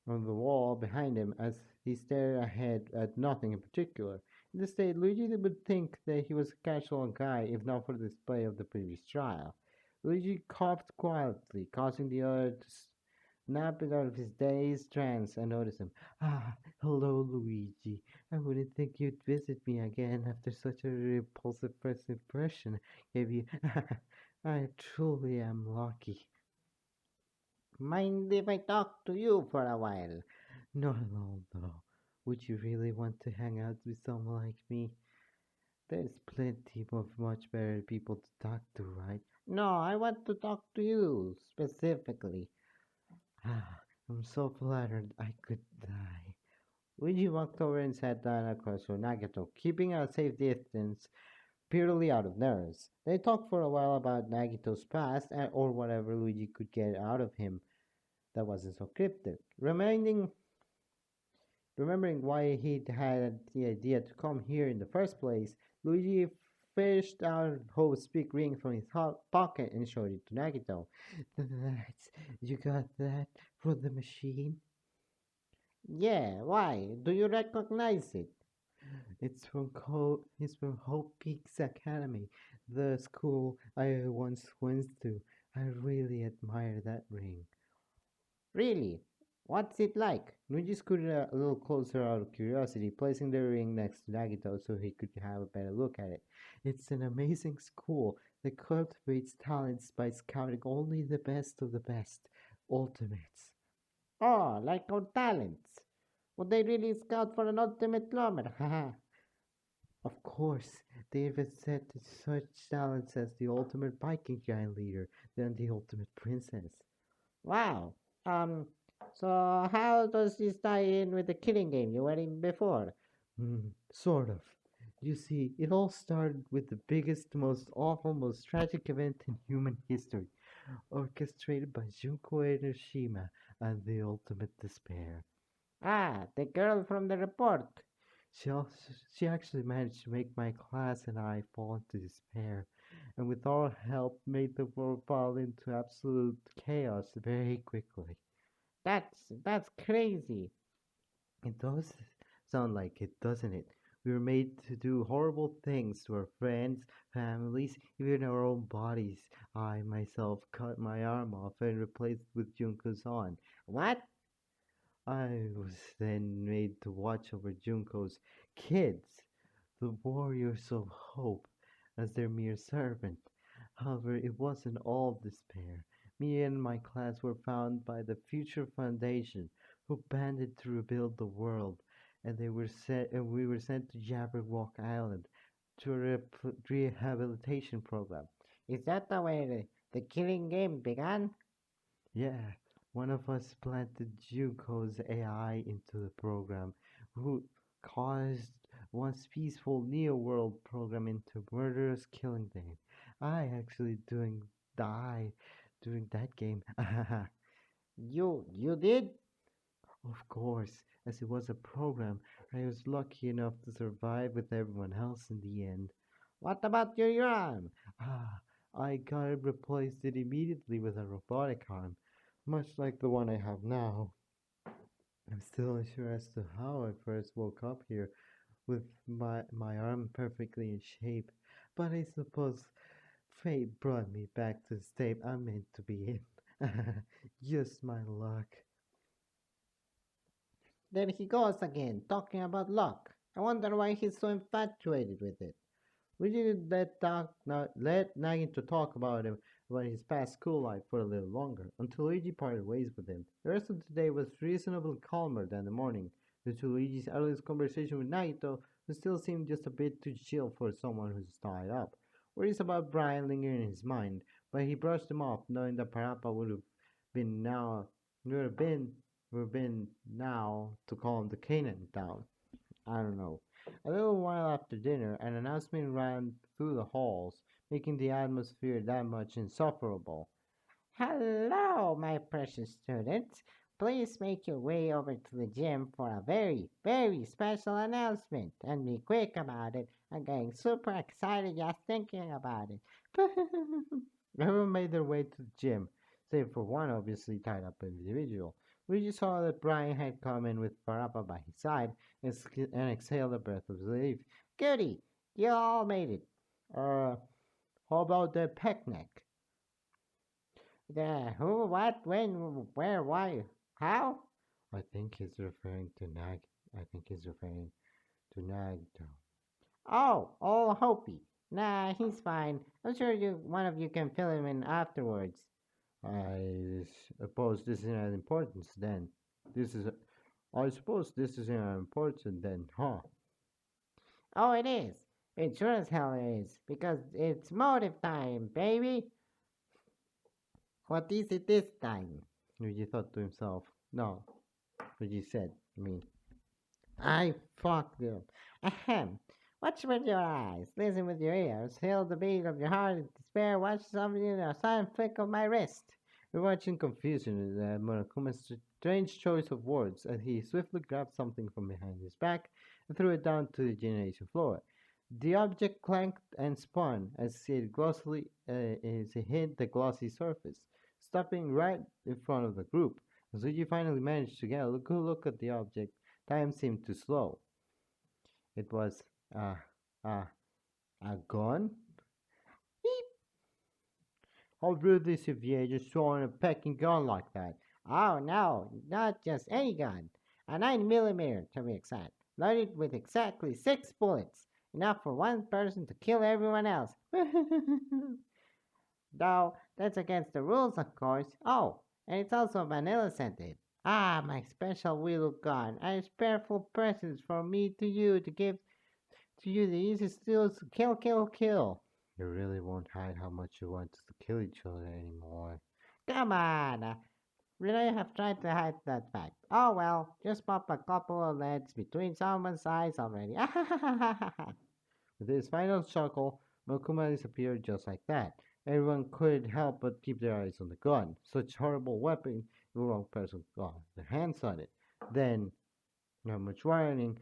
on the wall behind him as he stared ahead at nothing in particular. In this state, Luigi would think that he was a casual guy if not for the display of the previous trial. Luigi coughed quietly, causing the other to snap it out of his dazed trance and notice him. Ah, hello, Luigi. I wouldn't think you'd visit me again after such a repulsive first impression. Gave you. I truly am lucky. Mind if I talk to you for a while? Not at all, though. Would you really want to hang out with someone like me? There's plenty of much better people to talk to, right? No, I want to talk to you specifically. Ah, I'm so flattered I could die. Luigi walked over and sat down across from Nagato, keeping a safe distance purely out of nerves. They talked for a while about Nagito's past or whatever Luigi could get out of him that wasn't so cryptic, remembering why he'd had the idea to come here in the first place. Luigi fished out a whole big ring from his pocket and showed it to Nagito. That's, you got that from the machine? Yeah, why? Do you recognize it? It's from Hope Peaks Academy, the school I once went to. I really admire that ring. Really? What's it like? Luigi scooted a little closer out of curiosity, placing the ring next to Nagito so he could have a better look at it. It's an amazing school that cultivates talents by scouting only the best of the best, ultimates. Oh, like our talents. Would they really scout for an ultimate plumber? Haha. Of course, David said to such talents as the ultimate biking giant leader, then the ultimate princess. Wow. Um. So how does this tie in with the killing game you were in before? Sort of. You see, it all started with the biggest, most awful, most tragic event in human history, orchestrated by Junko Enoshima and the ultimate despair. Ah, the girl from the report. She actually managed to make my class and I fall into despair, and with our help made the world fall into absolute chaos very quickly. That's crazy. It does sound like it, doesn't it? We were made to do horrible things to our friends, families, even our own bodies. I myself cut my arm off and replaced it with Junko's on. What? I was then made to watch over Junko's kids, the warriors of hope, as their mere servant. However, it wasn't all despair. Me and my class were found by the Future Foundation, who banded to rebuild the world, and we were sent to Jabberwock Island to a rehabilitation program. Is that the way the killing game began? Yeah, one of us planted Juko's AI into the program, who caused once peaceful Neo World program into murderous killing game. I actually doing die during that game. You did? Of course, as it was a program, I was lucky enough to survive with everyone else in the end. What about your arm? Ah, I got it replaced it immediately with a robotic arm, much like the one I have now. I'm still unsure as to how I first woke up here with my arm perfectly in shape, but I suppose fate brought me back to the state I'm meant to be in. Just my luck. There he goes again, talking about luck. I wonder why he's so infatuated with it. We didn't let Nagin to talk about his past school life for a little longer, until Luigi parted ways with him. The rest of the day was reasonably calmer than the morning, due to Luigi's earliest conversation with Nagito, who still seemed just a bit too chill for someone who's tied up. Worries about Brian lingered in his mind, but he brushed them off, knowing that Parappa been now would have been now to calm the Canaan down. I don't know. A little while after dinner, an announcement ran through the halls, making the atmosphere that much insufferable. Hello, my precious students. Please make your way over to the gym for a very, very special announcement and be quick about it. I'm getting super excited just thinking about it. Everyone made their way to the gym, save for one obviously tied up individual. We just saw that Brian had come in with Parappa by his side and exhaled a breath of relief. Goody, you all made it. How about the picnic? The who, what, when, where, why, how? I think he's referring to Nag. I think he's referring to Nagto. Oh, Hopi. Nah, he's fine. I'm sure one of you can fill him in afterwards. I suppose this is an importance then. This is, I suppose this is an important then, huh? Oh, it is. It sure as hell is, because it's motive time, baby. What is it this time? Luigi thought to himself. No, Luigi said, I mean. I fucked you. Ahem. Watch with your eyes, listen with your ears, feel the beat of your heart in despair, watch something in a silent flick of my wrist. We watched in confusion at Murakami's strange choice of words as he swiftly grabbed something from behind his back and threw it down to the gymnasium floor. The object clanked and spun as it hit the glossy surface, stopping right in front of the group. As Luigi finally managed to get a good look at the object, time seemed to slow. It was uh, uh, a gun? How rude is if you just throwing a pecking gun like that? Oh no, not just any gun. A 9 millimeter to be exact, loaded with exactly 6 bullets, enough for one person to kill everyone else. Though that's against the rules, of course. Oh, and it's also vanilla scented. Ah, my special wheel gun. A special present from me to you to give to you the easy skills to kill, kill, kill. You really won't hide how much you want us to kill each other anymore. Come on, really have tried to hide that fact. Oh well, just pop a couple of leads between someone's eyes already. With his final chuckle, Mokuma disappeared just like that. Everyone couldn't help but keep their eyes on the gun. Such horrible weapon, the wrong person got their hands on it. Then, not much warning,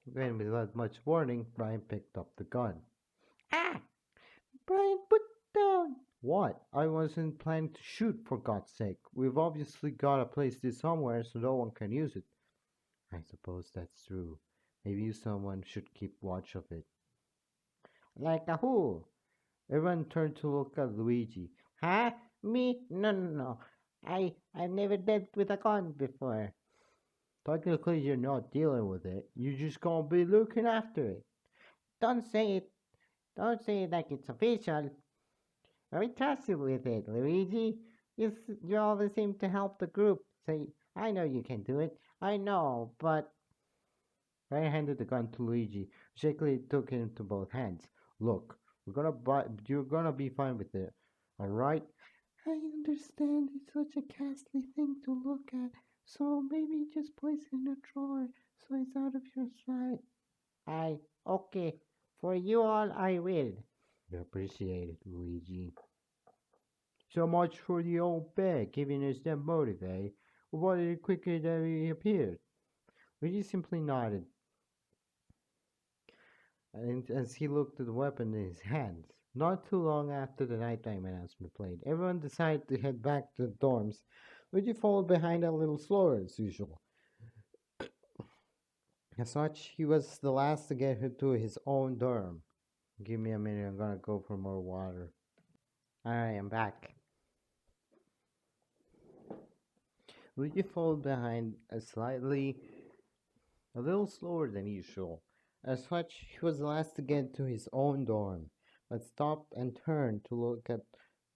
then without much warning, Brian picked up the gun. Ah, Brian, put down. What? I wasn't planning to shoot, for God's sake. We've obviously got to place this somewhere so no one can use it. I suppose that's true. Maybe someone should keep watch of it. Like a who? Everyone turned to look at Luigi. Huh? Me? No, no, no. I've never dealt with a gun before. Technically, you're not dealing with it. You're just gonna be looking after it. Don't say it. Don't say it like it's official. Are we trusted with it, Luigi? You always seem to help the group. Say, I know you can do it. I know, but Ryan handed the gun to Luigi, who shakily took it into both hands. Look, you're gonna be fine with it, alright? I understand it's such a ghastly thing to look at, so maybe just place it in a drawer so it's out of your sight. Okay. For you all, I will. We appreciate it, Luigi. So much for the old bear giving us that motive, eh? We wanted it quicker than he appeared. Luigi simply nodded, and as he looked at the weapon in his hands. Not too long after the nighttime announcement played, everyone decided to head back to the dorms. Luigi followed behind a little slower as usual. As such, he was the last to get to his own dorm. Give me a minute, I'm gonna go for more water. Alright, I'm back. Luigi followed behind a little slower than usual. As such, he was the last to get to his own dorm, but stopped and turned to look at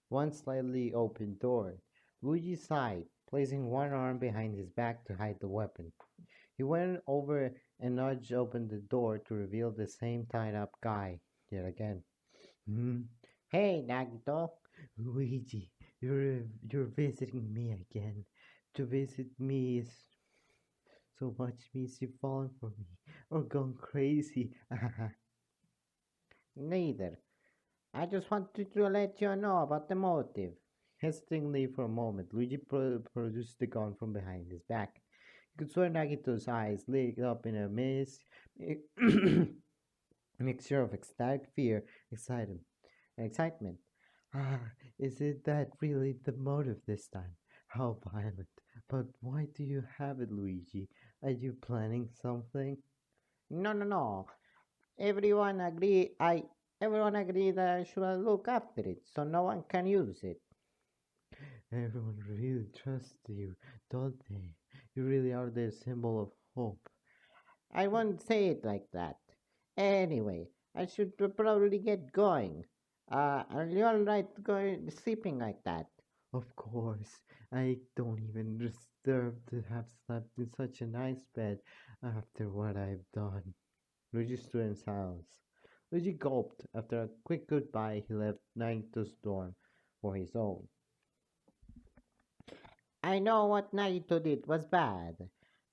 one slightly open door. Luigi sighed, placing one arm behind his back to hide the weapon. He went over and nudged open the door to reveal the same tied up guy yet again. Hmm? Hey, Nagito. Luigi, you're visiting me again. To visit me is so much means you've fallen for me or gone crazy. Neither. I just wanted to let you know about the motive. Hesitatingly for a moment, Luigi produced the gun from behind his back. You could swear Nagito's eyes lit up in a mixture of ecstatic fear, excitement, and excitement. Ah, is it that really the motive this time? How violent. But why do you have it, Luigi? Are you planning something? No, no, no. Everyone agree. Everyone agreed that I should look after it, so no one can use it. Everyone really trusts you, don't they? You really are their symbol of hope. I won't say it like that. Anyway, I should probably get going. Are you alright going sleeping like that? Of course, I don't even deserve to have slept in such a nice bed after what I've done. Luigi stood in silence. Luigi gulped. After a quick goodbye, he left Naito's dorm for his own. I know what Naito did was bad,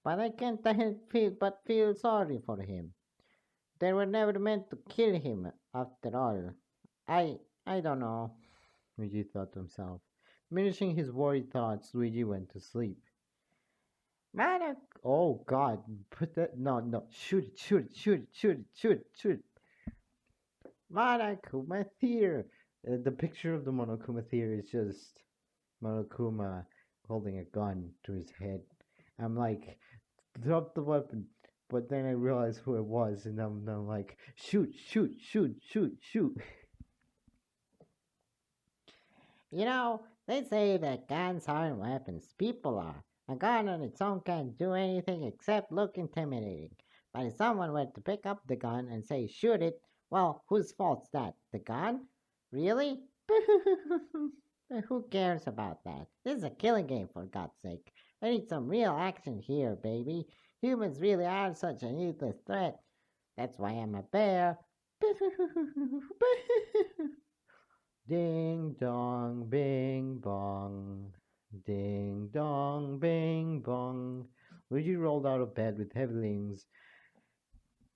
but I can't help feel sorry for him. They were never meant to kill him, after all. I don't know. Luigi thought to himself. Diminishing his worried thoughts, Luigi went to sleep. Mana, Oh God! Put that. No, no. Shoot it! Shoot it! Shoot it! Shoot it! Shoot it! Shoot it! Monokuma Theater. The picture of the Monokuma Theater is just Monokuma holding a gun to his head. I'm like, drop the weapon. But then I realized who it was, and I'm like, shoot, shoot, shoot, shoot, shoot. they say that guns aren't weapons, people are. A gun on its own can't do anything except look intimidating. But if someone were to pick up the gun and say, shoot it, well, whose fault's that? The gun? Really? Who cares about that? This is a killing game, for God's sake. I need some real action here, baby. Humans really are such a needless threat. That's why I'm a bear. Ding dong, bing bong. Ding dong, bing bong. Luigi rolled out of bed with heavy limbs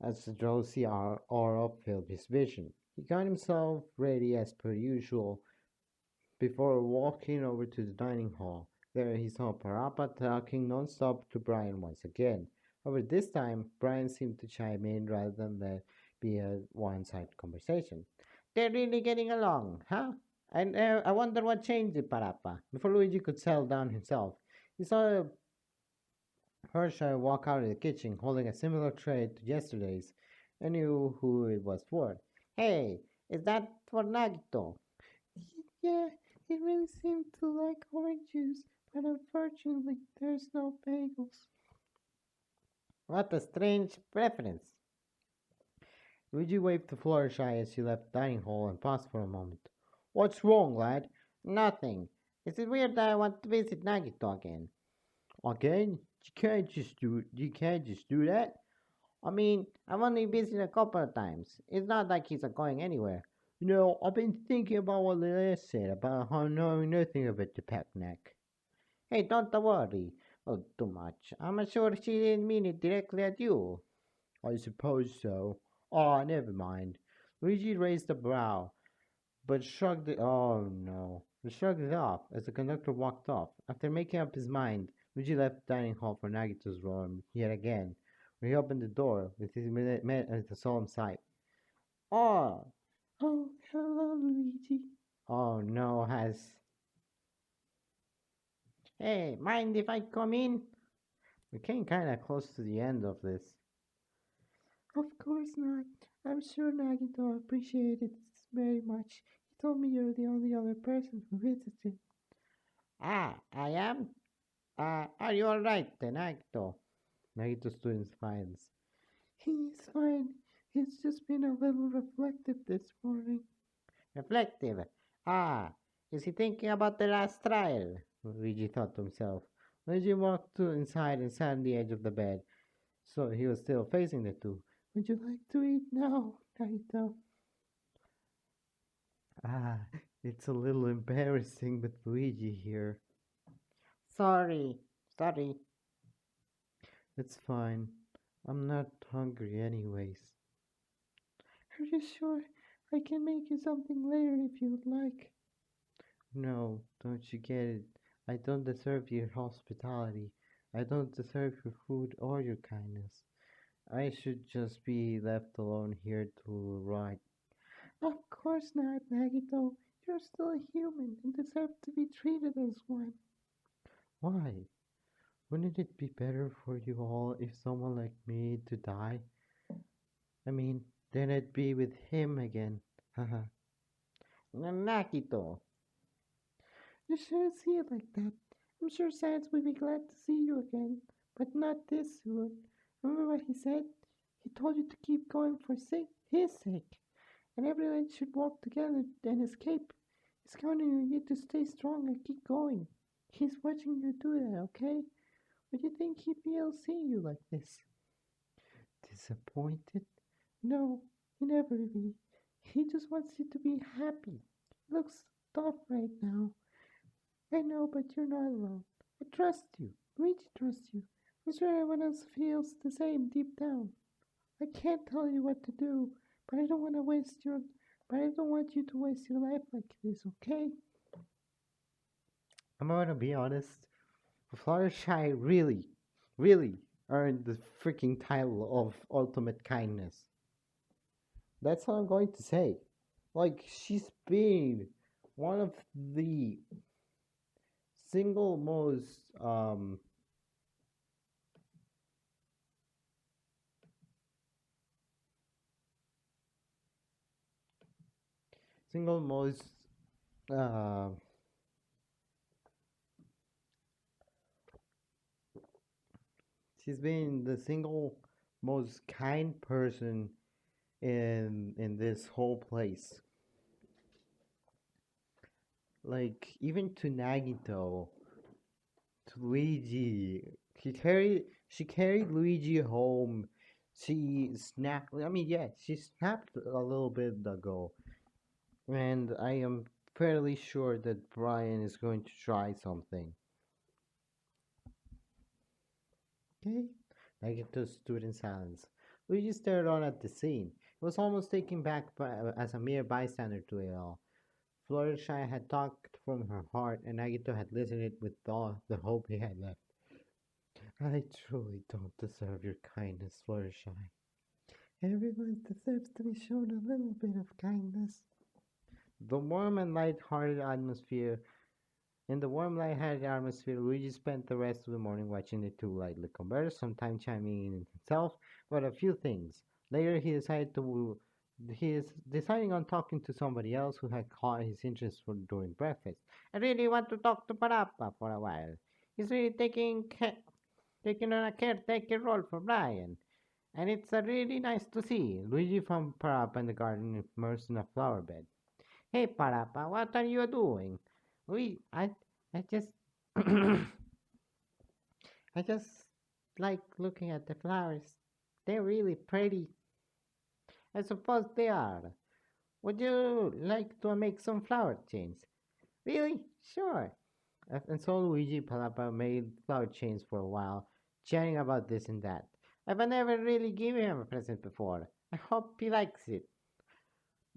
as the drowsy aura filled his vision. He got himself ready as per usual before walking over to the dining hall. There he saw Parappa talking non-stop to Brian once again. However, this time, Brian seemed to chime in rather than let be a one-sided conversation. They're really getting along, huh? And I wonder what changed it, Parappa. Before Luigi could settle down himself, he saw Hershey walk out of the kitchen holding a similar tray to yesterday's and knew who it was for. Hey, is that for Nagito? Yeah, he really seemed to like orange juice, but unfortunately, there's no bagels. What a strange preference. Luigi waved to Fluttershy as she left the dining hall and paused for a moment. What's wrong, lad? Nothing. Is it weird that I want to visit Nagito again? Again? You can't just do that. I mean, I've only visited a couple of times. It's not like he's going anywhere. I've been thinking about what Leia said about how knowing nothing about the picnic. Hey, don't worry. Oh, too much. I'm sure she didn't mean it directly at you. I suppose so. Ah, never mind. Luigi raised a brow, but shrugged it. Oh no. He shrugged it off as the conductor walked off. After making up his mind, Luigi left the dining hall for Nagito's room yet again. When he opened the door, with his met at a solemn sight. Oh, Oh, hello, Luigi. Oh no, has. hey, mind if I come in? We came kinda close to the end of this. Of course not. I'm sure Nagito appreciated this very much. He told me you're the only other person who visited. Ah, I am? Are you alright, Nagito? Nagito stood in silence. He's fine. He's just been a little reflective this morning. Reflective. Ah, is he thinking about the last trial? Luigi thought to himself. Luigi walked to inside and sat on the edge of the bed, so he was still facing the two. Would you like to eat now, Nagito? Ah, it's a little embarrassing with Luigi here. Sorry, sorry. It's fine. I'm not hungry anyways. Are you sure? I can make you something later if you'd like. No, don't you get it? I don't deserve your hospitality. I don't deserve your food or your kindness. I should just be left alone here to rot. Of course not, Nagito. You're still a human and deserve to be treated as one. Why? Wouldn't it be better for you all if someone like me to die? I mean, then I'd be with him again. Haha. Nagito. You shouldn't see it like that. I'm sure Sans would be glad to see you again, but not this soon. Remember what he said? He told you to keep going for his sake, and everyone should work together and escape. He's counting on you to stay strong and keep going. He's watching you do that, okay? Would you think he'd be able to see you like this? Disappointed? No, he never be. He just wants you to be happy. He looks tough right now. I know, but you're not alone. I trust you. Luigi trusts you. I'm sure everyone else feels the same deep down. I can't tell you what to do, but I don't want to waste your but I don't want you to waste your life like this, okay? I'm gonna be honest. Fluttershy really, really earned the freaking title of ultimate kindness. That's what I'm going to say. Like, she's been one of the single most single most uh she's been the single most kind person in this whole place. Like, even to Nagito, to Luigi, she carried Luigi home. She snapped. I mean, yeah, she snapped a little bit ago, and I am fairly sure that Brian is going to try something. Okay? Nagito stood in silence. Luigi stared on at the scene. He was almost taken back as a mere bystander to it all. Fluttershy had talked from her heart, and Nagito had listened with all the hope he had left. I truly don't deserve your kindness, Fluttershy. Everyone deserves to be shown a little bit of kindness. The warm and light-hearted atmosphere In the warm, light-hearted atmosphere, Luigi spent the rest of the morning watching the two lightly converse, sometimes chiming in himself about a few things. Later, he is deciding on talking to somebody else who had caught his interest during breakfast. I really want to talk to Parappa for a while. He's really taking on a caretaker role for Brian, and it's really nice to see. Luigi found Parappa in the garden, immersed in a flower bed. Hey, Parappa, what are you doing? We, I just, I just like looking at the flowers. They're really pretty. I suppose they are. Would you like to make some flower chains? Really? Sure. And so Luigi Palapa made flower chains for a while, chatting about this and that. I've never really given him a present before. I hope he likes it.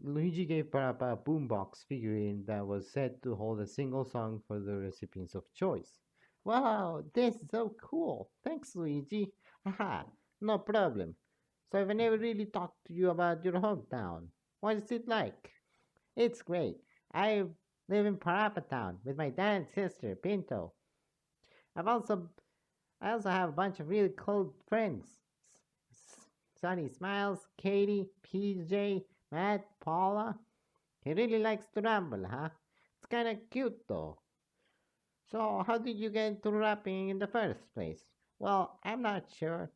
Luigi gave Parappa a boombox figurine that was said to hold a single song for the recipients of choice. Wow, this is so cool. Thanks, Luigi. Haha, no problem. So I've never really talked to you about your hometown. What is it like? It's great. I live in Parappa Town with my dad and sister, Pinto. I've also I also have a bunch of really cool friends. Sunny Smiles, Katie, PJ, Matt, Paula. He really likes to ramble, huh? It's kinda cute though. So, how did you get into rapping in the first place? Well, I'm not sure.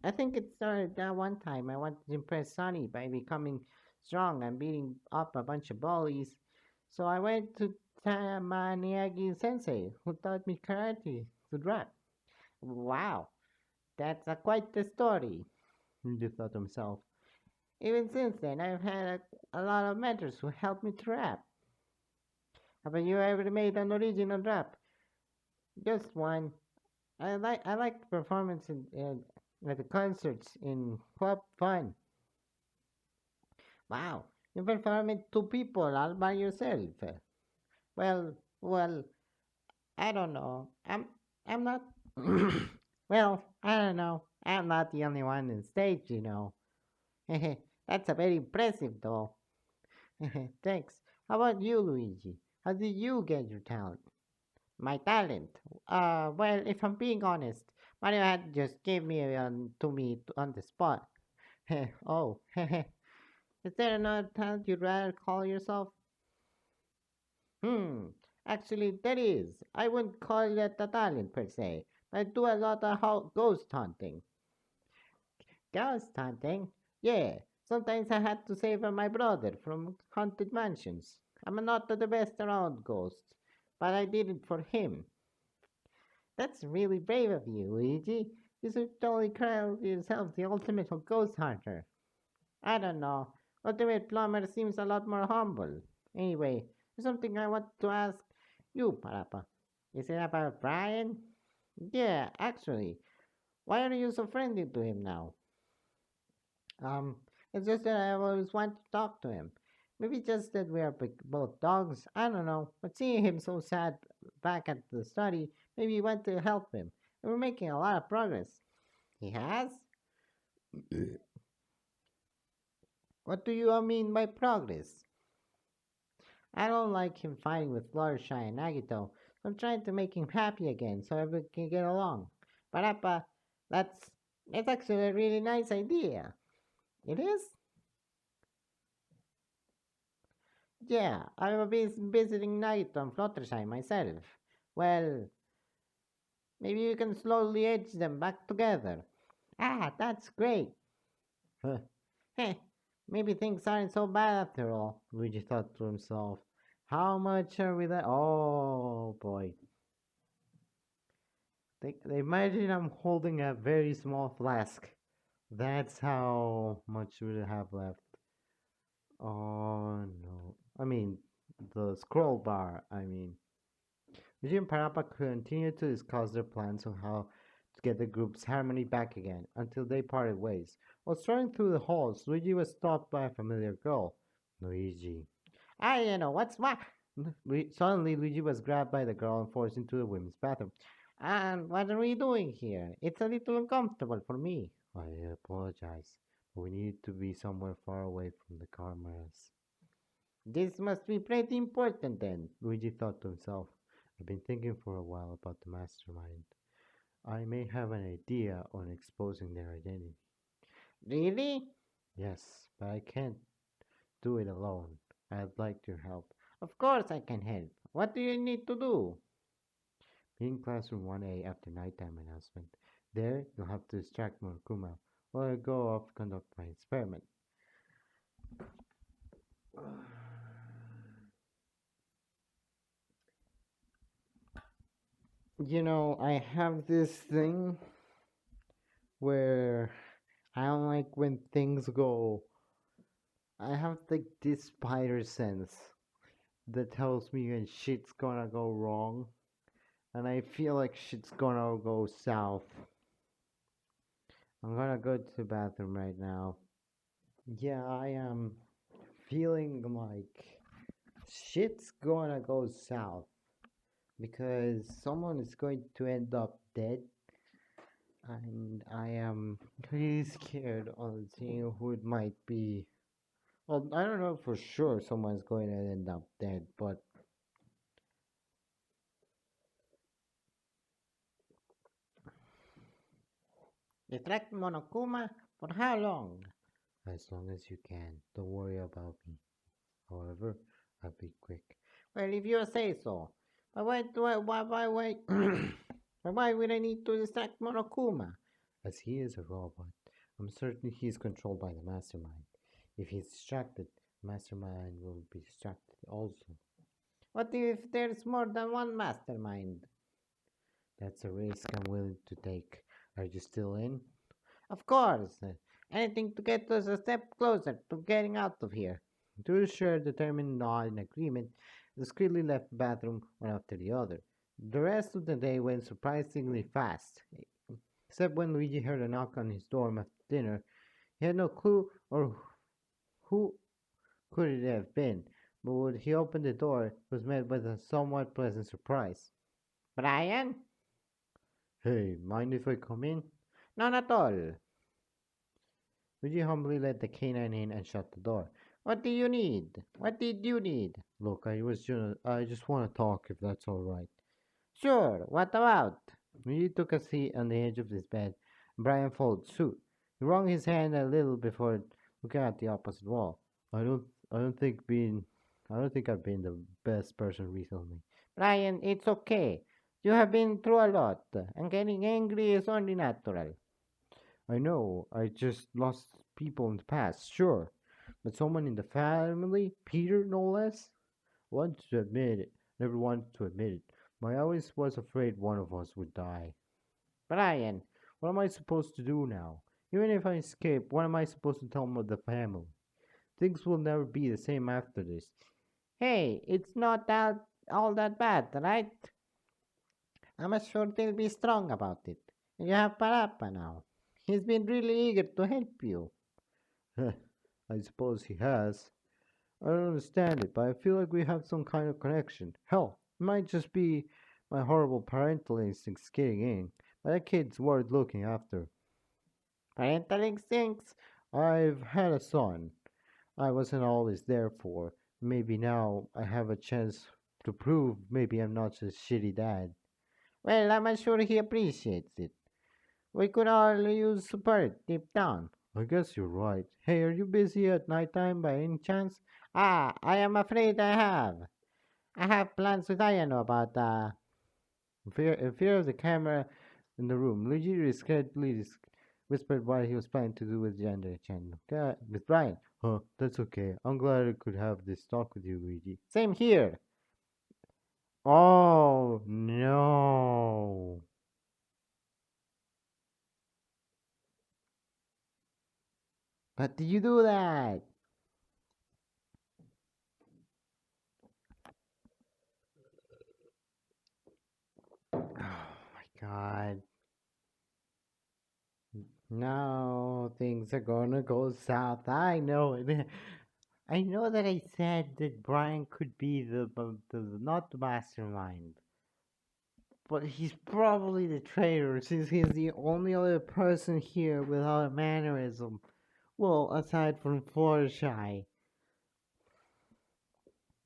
I think it started that one time I wanted to impress Sunny by becoming strong and beating up a bunch of bullies. So I went to Tamaniagi Sensei, who taught me karate to rap. Wow, that's quite the story, he thought to himself. Even since then, I've had a lot of mentors who helped me to rap. Have you ever made an original rap? Just one. I like performance at the concerts in Club Fun. Wow, you perform it to people all by yourself. Well, I don't know. I'm not. Well, I don't know. I'm not the only one on stage. That's a very impressive, though. Thanks. How about you, Luigi? How did you get your talent? My talent? Well, if I'm being honest, Mario had just gave me to me on the spot. Oh, is there another talent you'd rather call yourself? Hmm, actually, there is. I wouldn't call it a talent per se, but I do a lot of ghost hunting. Ghost hunting? Yeah, sometimes I had to save my brother from haunted mansions. I'm not the best around ghosts, but I did it for him. That's really brave of you, Luigi. You should totally call yourself the ultimate ghost hunter. I don't know. Ultimate plumber seems a lot more humble. Anyway, there's something I want to ask you, Parappa. Is it about Brian? Yeah, actually. Why are you so friendly to him now? Um, it's just that I always want to talk to him. Maybe just that we are both dogs. I don't know. But seeing him so sad back at the study, maybe you want to help him. We're making a lot of progress. He has? What do you mean by progress? I don't like him fighting with Fluttershy and Nagito, so I'm trying to make him happy again so everyone can get along. Parappa, that's that's actually a really nice idea. It is? Yeah, I've been visiting Nagito and Fluttershy myself. Well, maybe you can slowly edge them back together. Ah, that's great. Huh. Heh, maybe things aren't so bad after all, Luigi thought to himself. How much are we there? Oh boy. They imagine I'm holding a very small flask. That's how much we have left. Oh no. I mean, the scroll bar, I mean. Luigi and Parappa continued to discuss their plans on how to get the group's harmony back again until they parted ways. While strolling through the halls, Luigi was stopped by a familiar girl. Luigi. I know, what's what? Suddenly, Luigi was grabbed by the girl and forced into the women's bathroom. And what are we doing here? It's a little uncomfortable for me. I apologize, but we need to be somewhere far away from the cameras. This must be pretty important then, Luigi thought to himself. I've been thinking for a while about the mastermind. I may have an idea on exposing their identity. Really? Yes, but I can't do it alone. I'd like your help. Of course I can help. What do you need to do? Be in classroom 1A after nighttime announcement. There, you'll have to distract Monokuma while I go off conduct my experiment. I have this thing where I don't like when things go. I have like this spider sense that tells me when shit's gonna go wrong, and I feel like shit's gonna go south. I'm gonna go to the bathroom right now. Yeah, I am feeling like shit's gonna go south because someone is going to end up dead, and I am really scared on seeing who it might be. Well, I don't know for sure someone's going to end up dead, but distract Monokuma for how long? As long as you can. Don't worry about me. However, I'll be quick. Well, if you say so. But why would I need to distract Monokuma? As he is a robot, I'm certain he's controlled by the mastermind. If he's distracted, the mastermind will be distracted also. What if there's more than one mastermind? That's a risk I'm willing to take. Are you still in? Of course. Anything to get us a step closer to getting out of here. To share determined nod in agreement, they discreetly left the bathroom one after the other. The rest of the day went surprisingly fast, except when Luigi heard a knock on his door after dinner. He had no clue or who could it have been, but when he opened the door, he was met with a somewhat pleasant surprise. Brian? Hey, mind if I come in? None at all. Luigi humbly let the canine in and shut the door. What do you need? What did you need? Look, I just want to talk if that's all right. Sure, what about? Luigi took a seat on the edge of his bed, and Brian followed suit. He wrung his hand a little before looking at the opposite wall. I don't I don't think being I don't think I've been the best person recently. Brian, it's okay. You have been through a lot, and getting angry is only natural. I know, I just lost people in the past, sure. But someone in the family, Peter no less, wanted to admit it. Never wanted to admit it. But I always was afraid one of us would die. Brian, what am I supposed to do now? Even if I escape, what am I supposed to tell the family? Things will never be the same after this. Hey, it's not all that bad, right? I'm sure they'll be strong about it. And you have Parappa now. He's been really eager to help you. I suppose he has. I don't understand it, but I feel like we have some kind of connection. Hell, it might just be my horrible parental instincts getting in. but the kids worth looking after. Parental instincts. I've had a son I wasn't always there for. Maybe now I have a chance to prove maybe I'm not a shitty dad. Well, I'm sure he appreciates it. We could all use support deep down. I guess you're right. Hey, are you busy at nighttime by any chance? Ah, I am afraid I have. I have plans with Ayano about In fear of the camera in the room, Luigi discreetly whispered what he was planning to do with Gender Chen. With Brian. Huh, that's okay. I'm glad I could have this talk with you, Luigi. same here. Oh, no. But did you do that? Oh, my God. No, things are gonna go south. I know it. I know that I said that Brian could be the not the mastermind, but he's probably the traitor since he's the only other person here without a mannerism. Well, aside from Fluttershy.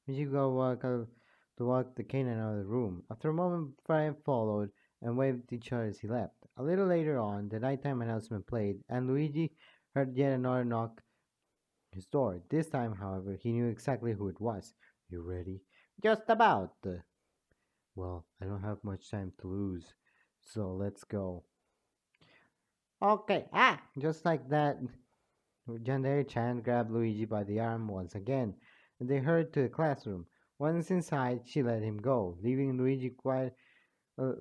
You go to walk the canine out of the room. After a moment, Brian followed and waved at each other as he left. A little later on, the nighttime announcement played, and Luigi heard yet another knock at his door. This time, however, he knew exactly who it was. You ready? Just about. Well, I don't have much time to lose, so let's go. Okay, just like that, Yandere-chan grabbed Luigi by the arm once again, and they hurried to the classroom. Once inside, she let him go, leaving Luigi quite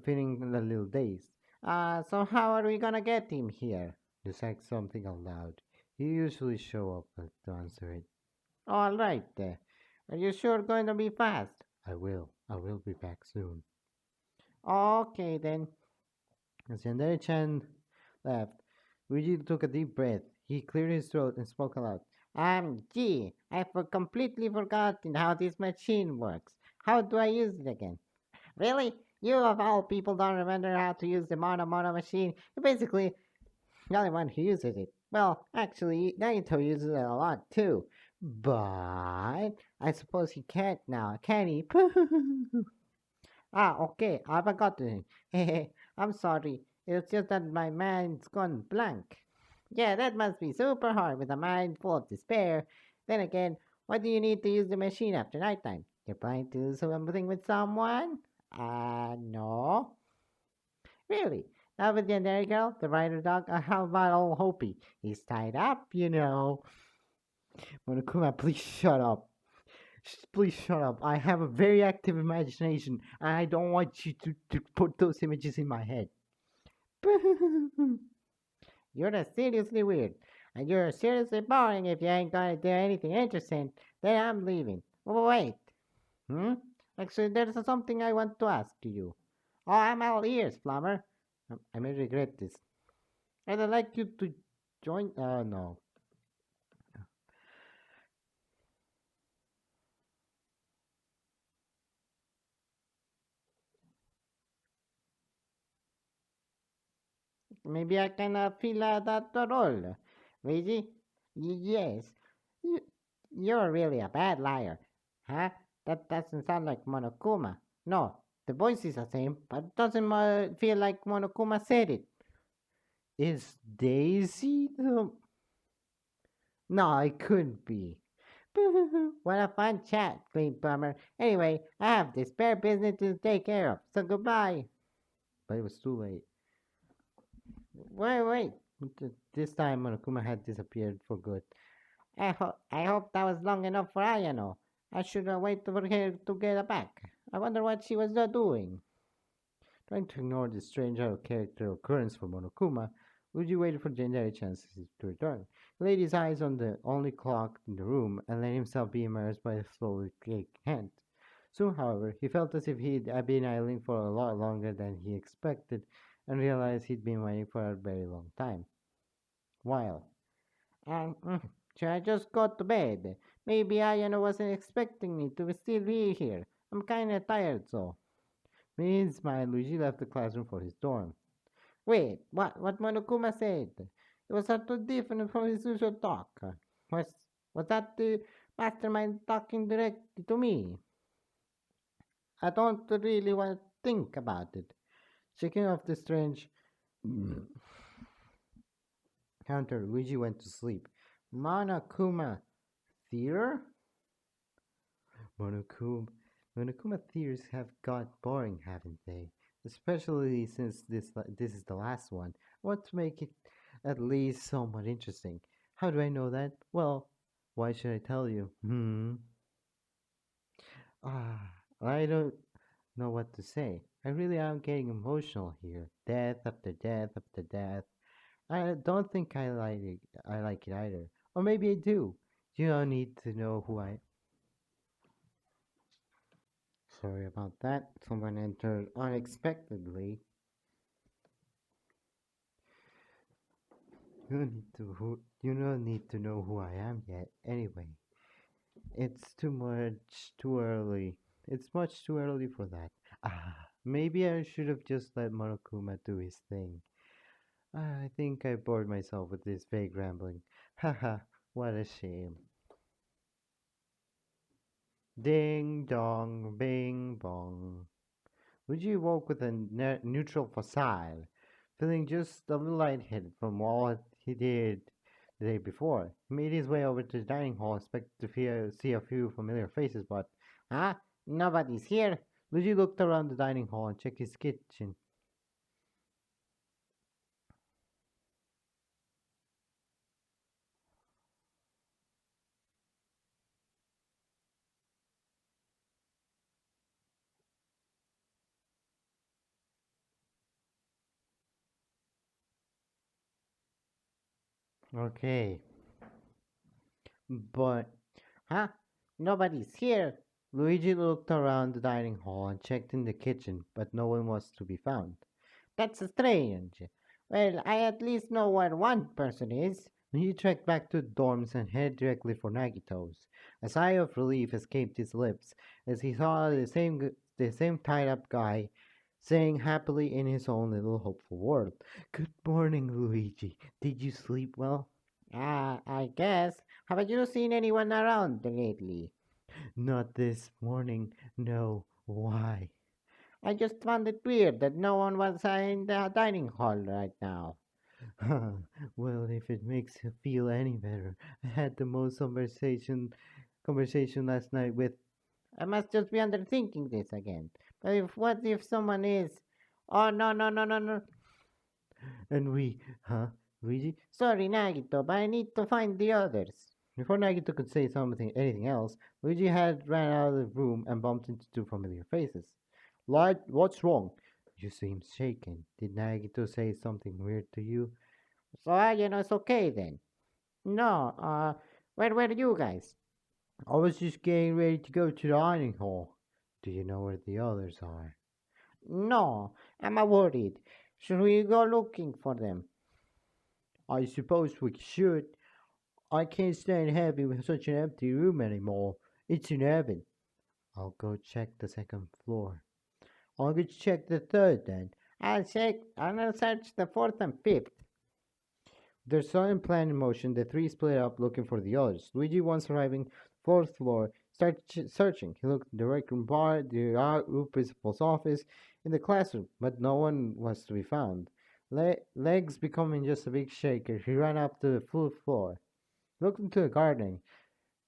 feeling a little dazed. So how are we gonna get him here? Just like something aloud. You usually show up to answer it. All right. Are you sure going to be fast? I will. I will be back soon. Okay then. As Yandere-chan left, Luigi took a deep breath. He cleared his throat and spoke aloud. Gee, completely forgotten how this machine works. How do I use it again? Really? You of all people don't remember how to use the mono machine? You're basically the only one who uses it. Well, actually, Naito uses it a lot too. But I suppose he can't now, can he? Okay, I forgot to. I'm sorry. It's just that my mind's gone blank. Yeah, that must be super hard with a mind full of despair. Then again, why do you need to use the machine after nighttime? You're planning to do something with someone? No. Really? Not with the ordinary girl, the rider dog? How about old Hopi? He's tied up, you know. Monokuma, please shut up. Please shut up. I have a very active imagination, and I don't want you to put those images in my head. You're just seriously weird, and you're seriously boring if you ain't gonna do anything interesting. Then I'm leaving. Wait. Hmm? Actually, there's something I want to ask you. Oh, I'm all ears, Plumber. I may regret this. I'd like you to join. No. Maybe I can fill that role. Luigi? Yes. You, you're really a bad liar. Huh? That doesn't sound like Monokuma. No, the voice is the same, but it doesn't feel like Monokuma said it. Is Daisy the... No, it couldn't be. What a fun chat, Clean Plumber. Anyway, I have this spare business to take care of, so goodbye. But it was too late. Wait. This time Monokuma had disappeared for good. I hope that was long enough for Ayano. I should wait for her to get back. I wonder what she was doing. Trying to ignore this strange out of character occurrence for Monokuma, Uji waited for legendary chances to return. He laid his eyes on the only clock in the room and let himself be immersed by the slowly click hand. Soon, however, he felt as if he'd been idling for a lot longer than he expected and realized he'd been waiting for a very long time. While, should I just go to bed? Maybe Ayano wasn't expecting me to still be here. I'm kinda tired, so. Meanwhile, Luigi left the classroom for his dorm. Wait, what Monokuma said? It was sort of different from his usual talk. Was was that the mastermind talking directly to me? I don't really want to think about it. Shaking off the strange counter, Luigi went to sleep. Monokuma Theater? Monokuma, Monokuma theories have got boring, haven't they? Especially since this is the last one. I want to make it at least somewhat interesting. How do I know that? Well, why should I tell you? Ah, I don't know what to say. I really am getting emotional here. Death after death after death. I don't think I like it. I like it either. Or maybe I do. You don't need to know who I. Sorry about that. Someone entered unexpectedly. You don't need to know who I am yet. Anyway, it's too early. It's much too early for that. Maybe I should have just let Monokuma do his thing. I think I bored myself with this vague rambling. Haha, what a shame. Ding dong, bing bong. Luigi woke with a neutral facade, feeling just a little lightheaded from what he did the day before. He made his way over to the dining hall, expecting to see a few familiar faces, but, nobody's here. Luigi looked around the dining hall and checked his kitchen. Okay, but, huh? Nobody's here. Luigi looked around the dining hall and checked in the kitchen, but no one was to be found. That's strange. Well, I at least know where one person is. He trekked back to the dorms and headed directly for Nagito's. A sigh of relief escaped his lips as he saw the same tied-up guy saying happily in his own little hopeful world, "Good morning, Luigi. Did you sleep well?" I guess. Haven't you seen anyone around lately? Not this morning. No. Why? I just found it weird that no one was in the dining hall right now. Well, if it makes you feel any better, I had the most conversation last night with. I must just be underthinking this again. But what if someone is? Oh no! And Luigi? Sorry, Nagito, but I need to find the others. Before Nagito could say anything else, Luigi had ran out of the room and bumped into two familiar faces. Light, what's wrong? You seem shaken. Did Nagito say something weird to you? So, it's okay then. No, where were you guys? I was just getting ready to go to the dining hall. Do you know where the others are? No, I'm worried. Should we go looking for them? I suppose we should. I can't stand having such an empty room anymore. It's in heaven. I'll go check the second floor. I'll go check the third then. I'll search the fourth and fifth. Their sudden plan in motion, the three split up looking for the others. Luigi, once arriving fourth floor, started searching. He looked in the rec room bar, the art principal's office, in the classroom, but no one was to be found. Legs becoming just a big shaker, he ran up to the full floor. Looked into the garden,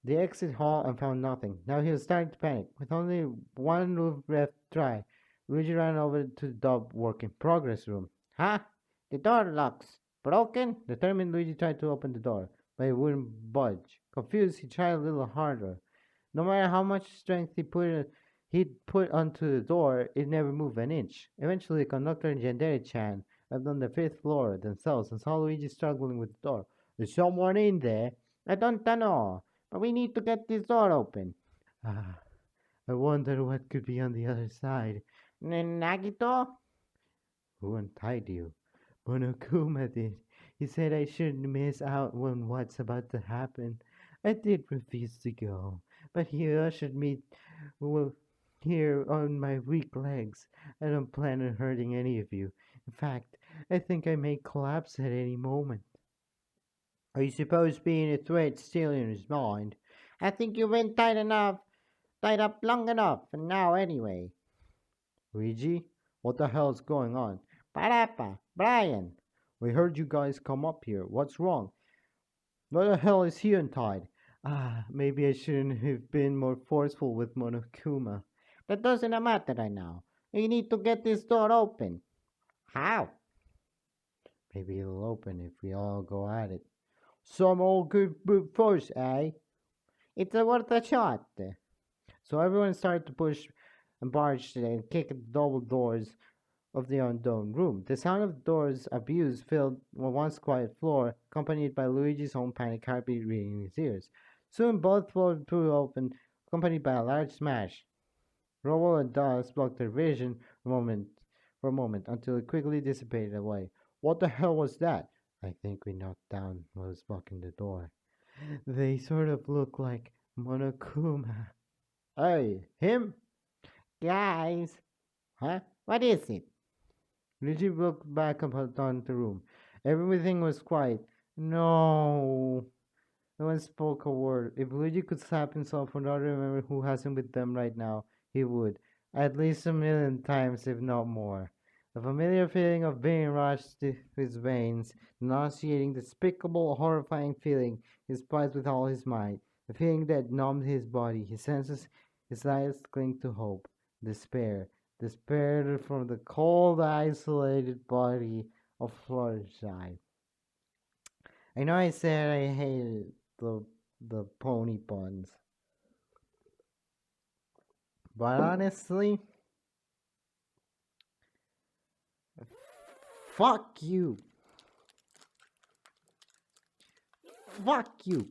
the exit hall, and found nothing. Now he was starting to panic. With only one roof left dry, Luigi ran over to the dub work in progress room. Huh? The door locks. Broken? Determined, Luigi tried to open the door, but it wouldn't budge. Confused, he tried a little harder. No matter how much strength he'd put onto the door, it never moved an inch. Eventually, the conductor and Yandere-chan lived on the fifth floor themselves and saw Luigi struggling with the door. Is someone in there? I don't know, but we need to get this door open. Ah, I wonder what could be on the other side. Nagito? Who untied you? Monokuma did. He said I shouldn't miss out on what's about to happen. I did refuse to go, but he ushered me well, here on my weak legs. I don't plan on hurting any of you. In fact, I think I may collapse at any moment. I suppose being a threat's still in his mind. I think you went tied up long enough for now anyway. Luigi, what the hell's going on? Parappa, Brian. We heard you guys come up here. What's wrong? What the hell is he untied? Ah, maybe I shouldn't have been more forceful with Monokuma. That doesn't matter right now. We need to get this door open. How? Maybe it'll open if we all go at it. Some old good brute force, eh? It's worth a shot. So everyone started to push and barge and kick at the double doors of the unknown room. The sound of doors abused filled the once quiet floor, accompanied by Luigi's own panic heartbeat ringing in his ears. Soon both floors flew open, accompanied by a large smash. Rubble and dust blocked their vision for a moment until it quickly dissipated away. What the hell was that? I think we knocked down what was blocking the door. They sort of look like Monokuma. Hey, him? Guys. Huh? What is it? Luigi looked back upon the room. Everything was quiet. No. No one spoke a word. If Luigi could slap himself for not remembering who has him with them right now, he would. At least a million times, if not more. The familiar feeling of being rushed to his veins, the nauseating, despicable, horrifying feeling he despised with all his might. The feeling that numbed his body, his senses, his eyes cling to hope, despair. Despair from the cold, isolated body of Fluttershy. I know I said I hated the pony puns, but honestly, fuck you, fuck you.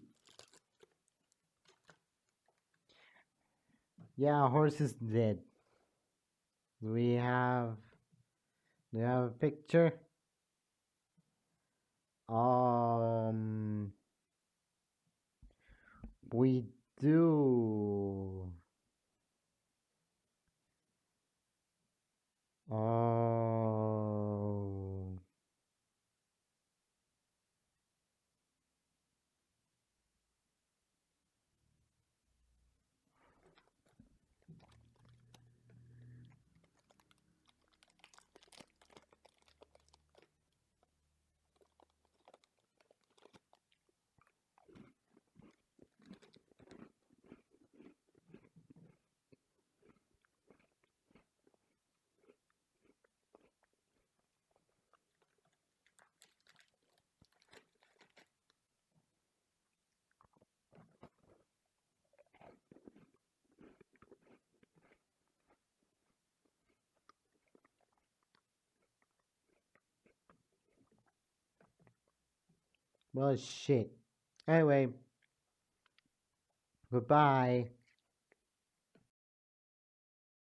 Yeah, horse is dead. Do we have do you have a picture? Um, we do. Oh, well, shit. Anyway, goodbye.